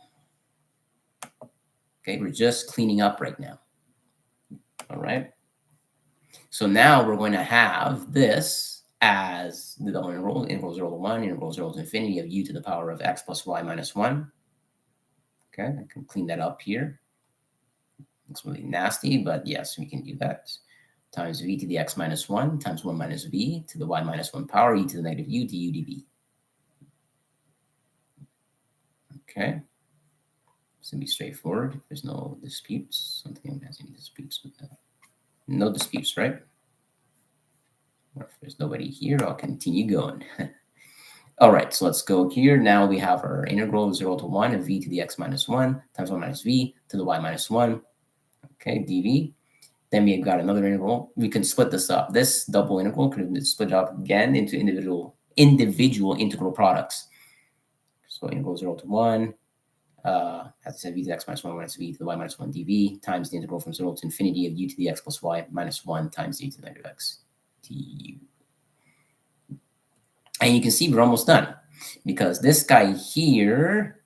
Okay, we're just cleaning up right now. All right. So now we're going to have this as the double integral, integral 0 to 1, integral 0 to infinity of u to the power of x plus y minus 1. Okay, I can clean that up here. It's really nasty, but yes, we can do that. Times v to the x minus 1 times 1 minus v to the y minus 1 power e to the negative u du dv. Okay. It's going to be straightforward. There's no disputes. Something has any disputes with that. No disputes, right? Or if there's nobody here, I'll continue going. All right, so let's go here. Now we have our integral of 0 to 1 of v to the x minus 1 times 1 minus v to the y minus 1. Okay, dv. Then we've got another integral. We can split this up. This double integral could be split up again into individual integral products. So integral 0 to 1, as I said, v to the x minus 1 minus v to the y minus 1 dv times the integral from 0 to infinity of u to the x plus y minus 1 times e to the negative x du. And you can see we're almost done, because this guy here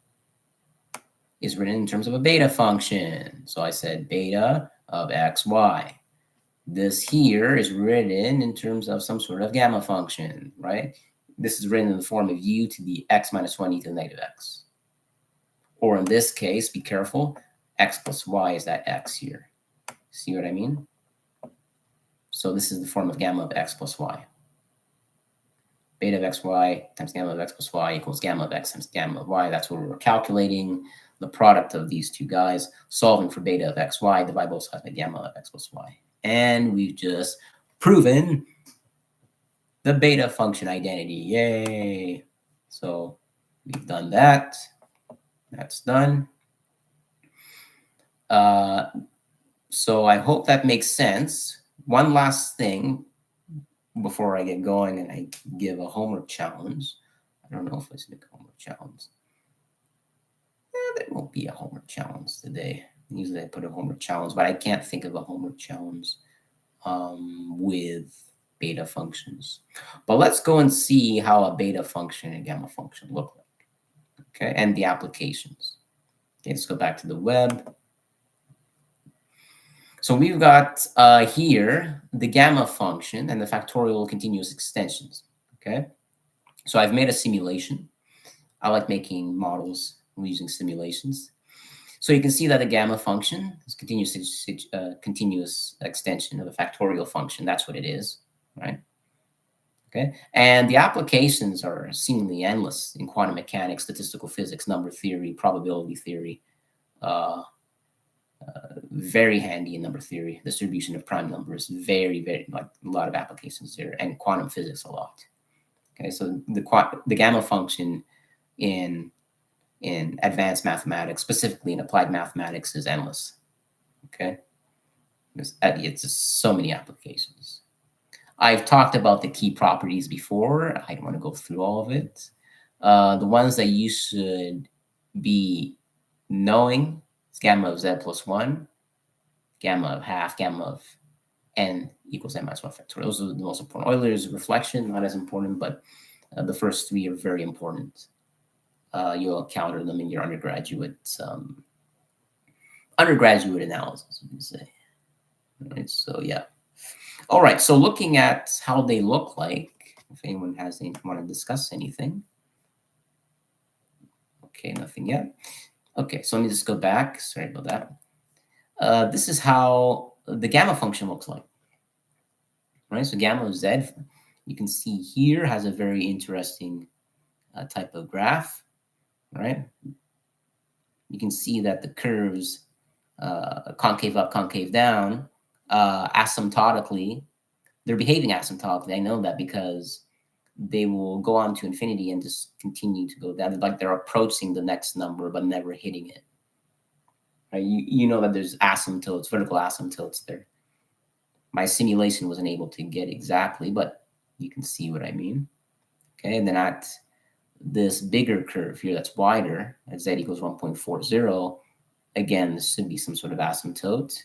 is written in terms of a beta function. So I said beta of xy. This here is written in terms of some sort of gamma function, right? This is written in the form of u to the x minus 1 e to the negative x. Or in this case, be careful, x plus y is that x here. See what I mean? So this is the form of gamma of x plus y. Beta of xy times gamma of x plus y equals gamma of x times gamma of y. That's what we're calculating, the product of these two guys, solving for beta of xy, divide both sides by gamma of x plus y. And we've just proven the beta function identity. Yay! So we've done that. That's done. So I hope that makes sense. One last thing before I get going and I give a homework challenge. I don't know if it's a homework challenge. There won't be a homework challenge today. Usually I put a homework challenge, but I can't think of a homework challenge with beta functions. But let's go and see how a beta function and gamma function look like. Okay, and the applications. Okay, let's go back to the web. So we've got here the gamma function and the factorial continuous extensions. Okay, so I've made a simulation. I like making models using simulations. So you can see that the gamma function is continuous extension of the factorial function. That's what it is, right? Okay, and the applications are seemingly endless in quantum mechanics, statistical physics, number theory, probability theory. Very handy in number theory, distribution of prime numbers, very, like a lot of applications there, and quantum physics a lot. Okay, so the gamma function in advanced mathematics, specifically in applied mathematics, is endless. Okay, It's just so many applications. I've talked about the key properties before. I don't want to go through all of it. The ones that you should be knowing is gamma of z plus 1, gamma of half, gamma of n equals n minus 1 factorial. Those are the most important. Euler's reflection, not as important, but the first three are very important. You'll encounter them in your undergraduate analysis, you can say. All right, so yeah. All right, so looking at how they look like, if anyone has anything, want to discuss anything. Okay, nothing yet. Okay, so let me just go back. Sorry about that. This is how the gamma function looks like. Right, so gamma of z, you can see here, has a very interesting type of graph, right? You can see that the curves, concave up, concave down, asymptotically, they're behaving asymptotically. I know that because they will go on to infinity and just continue to go down, like they're approaching the next number but never hitting it. Right? You know that there's asymptotes, vertical asymptotes there. My simulation wasn't able to get exactly, but you can see what I mean. Okay, and then at this bigger curve here that's wider, at z equals 1.40, again, this should be some sort of asymptote.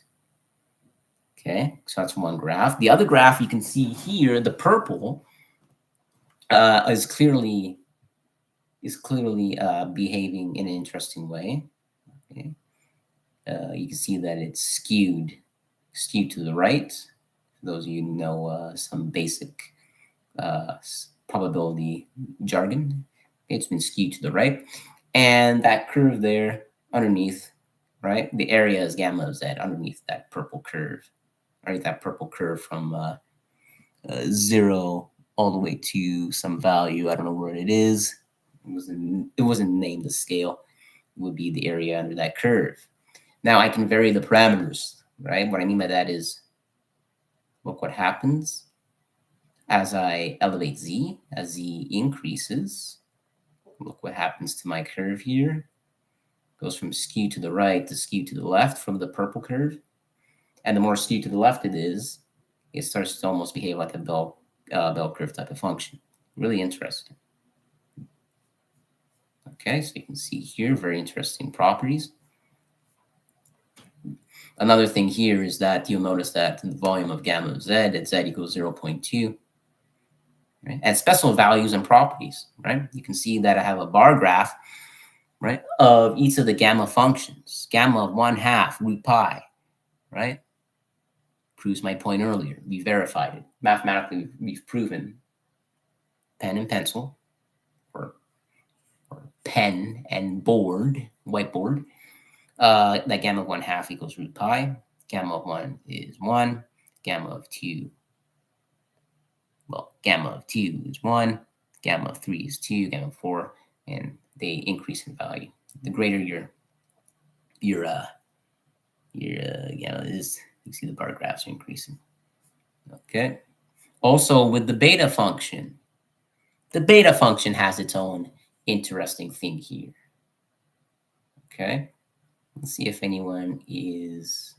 Okay, so that's one graph. The other graph you can see here, the purple, is clearly behaving in an interesting way. Okay, you can see that it's skewed to the right. For those of you who know some basic probability jargon, it's been skewed to the right, and that curve there underneath, right? The area is gamma of z underneath that purple curve, right? That purple curve from 0 all the way to some value. I don't know where it is. It wasn't named the scale. It would be the area under that curve. Now I can vary the parameters, right? What I mean by that is, look what happens as I elevate z, as z increases. Look what happens to my curve here. It goes from skew to the right to skew to the left from the purple curve. And the more skewed to the left it is, it starts to almost behave like a bell curve type of function. Really interesting. Okay, so you can see here, very interesting properties. Another thing here is that you'll notice that the volume of gamma of z at z equals 0.2, right? And special values and properties, right? You can see that I have a bar graph, right, of each of the gamma functions. Gamma of 1/2 root pi, right? Proves my point earlier. We verified it. Mathematically, we've proven pen and pencil, or pen and board, whiteboard, that gamma of 1/2 equals root pi. Gamma of 1 is 1. Gamma of 2, well, gamma of 2 is 1. Gamma of 3 is 2. Gamma of 4, and they increase in value. The greater your gamma is, you see the bar graphs are increasing. Okay. Also, with the beta function has its own interesting thing here. Okay. Let's see if anyone is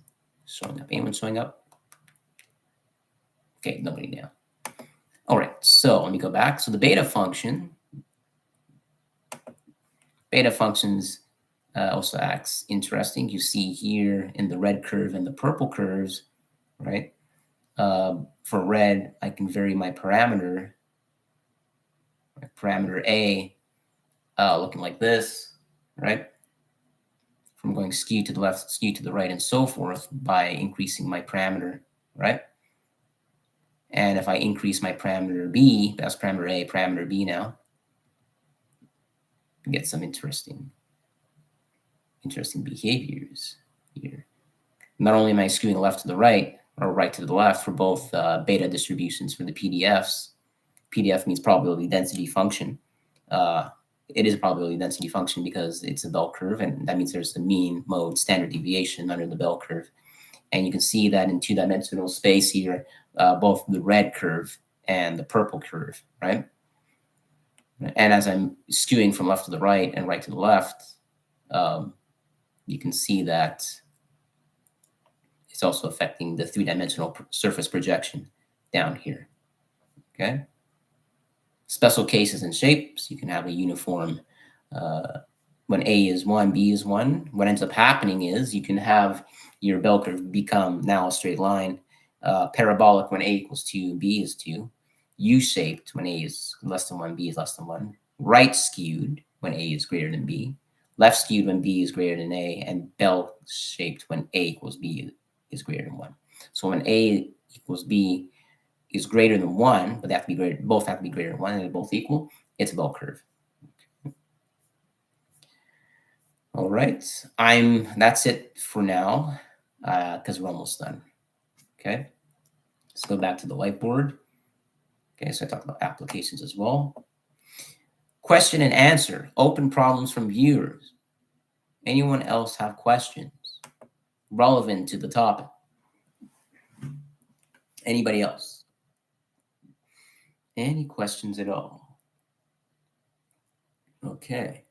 showing up. Anyone showing up? Okay, nobody now. All right, so let me go back. So the beta functions also acts interesting. You see here in the red curve and the purple curves, right? For red, I can vary my parameter A, looking like this, right? From going skew to the left, skew to the right, and so forth by increasing my parameter, right? And if I increase my parameter B, that's parameter A, parameter B now, you get some interesting behaviors here. Not only am I skewing left to the right or right to the left for both beta distributions for the PDFs. PDF means probability density function. It is a probability density function because it's a bell curve, and that means there's the mean, mode, standard deviation under the bell curve. And you can see that in two-dimensional space here, both the red curve and the purple curve, right? And as I'm skewing from left to the right and right to the left, you can see that it's also affecting the three-dimensional surface projection down here. Okay. Special cases and shapes, you can have a uniform, when A is 1, B is 1. What ends up happening is you can have your bell curve become now a straight line, parabolic when A equals 2, B is 2, U-shaped when A is less than 1, B is less than 1, right skewed when A is greater than B, left skewed when B is greater than A, and bell-shaped when A equals B is greater than 1. So when A equals B is greater than 1, but they have to be greater, both have to be greater than 1, and they're both equal, it's a bell curve. All right, that's it for now, because we're almost done. Okay, let's go back to the whiteboard. Okay, so I talked about applications as well. Question and answer, open problems from viewers. Anyone else have questions relevant to the topic? Anybody else? Any questions at all? Okay,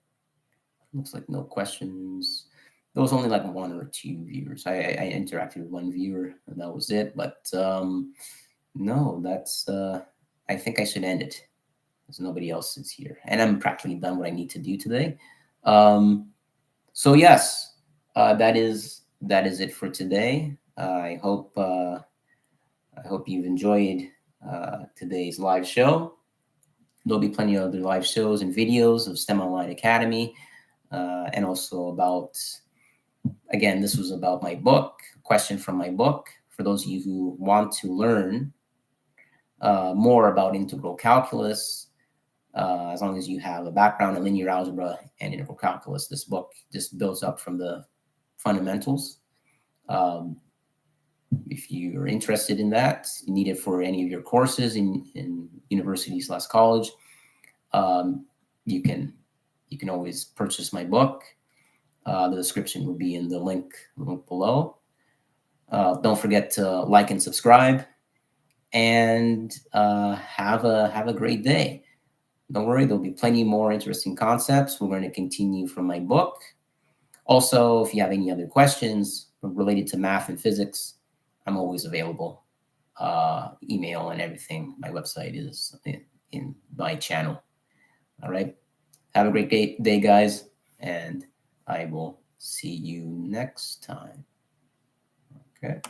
looks like no questions. There was only like 1 or 2 viewers. I interacted with 1 viewer, and that was it. But no, that's. I think I should end it, because nobody else is here, and I'm practically done what I need to do today. So yes, that is it for today. I hope you've enjoyed today's live show. There'll be plenty of other live shows and videos of STEM Online Academy, and also about, again, this was about my book, question from my book, for those of you who want to learn more about integral calculus. As long as you have a background in linear algebra and integral calculus, this book just builds up from the fundamentals. If you're interested in that, you need it for any of your courses in university/college, you can always purchase my book. The description will be in the link below. Don't forget to like and subscribe, and have a great day. Don't worry, there'll be plenty more interesting concepts. We're going to continue from my book. Also, if you have any other questions related to math and physics, I'm always available. Email and everything. My website is in my channel. All right. Have a great day, guys, and I will see you next time. Okay.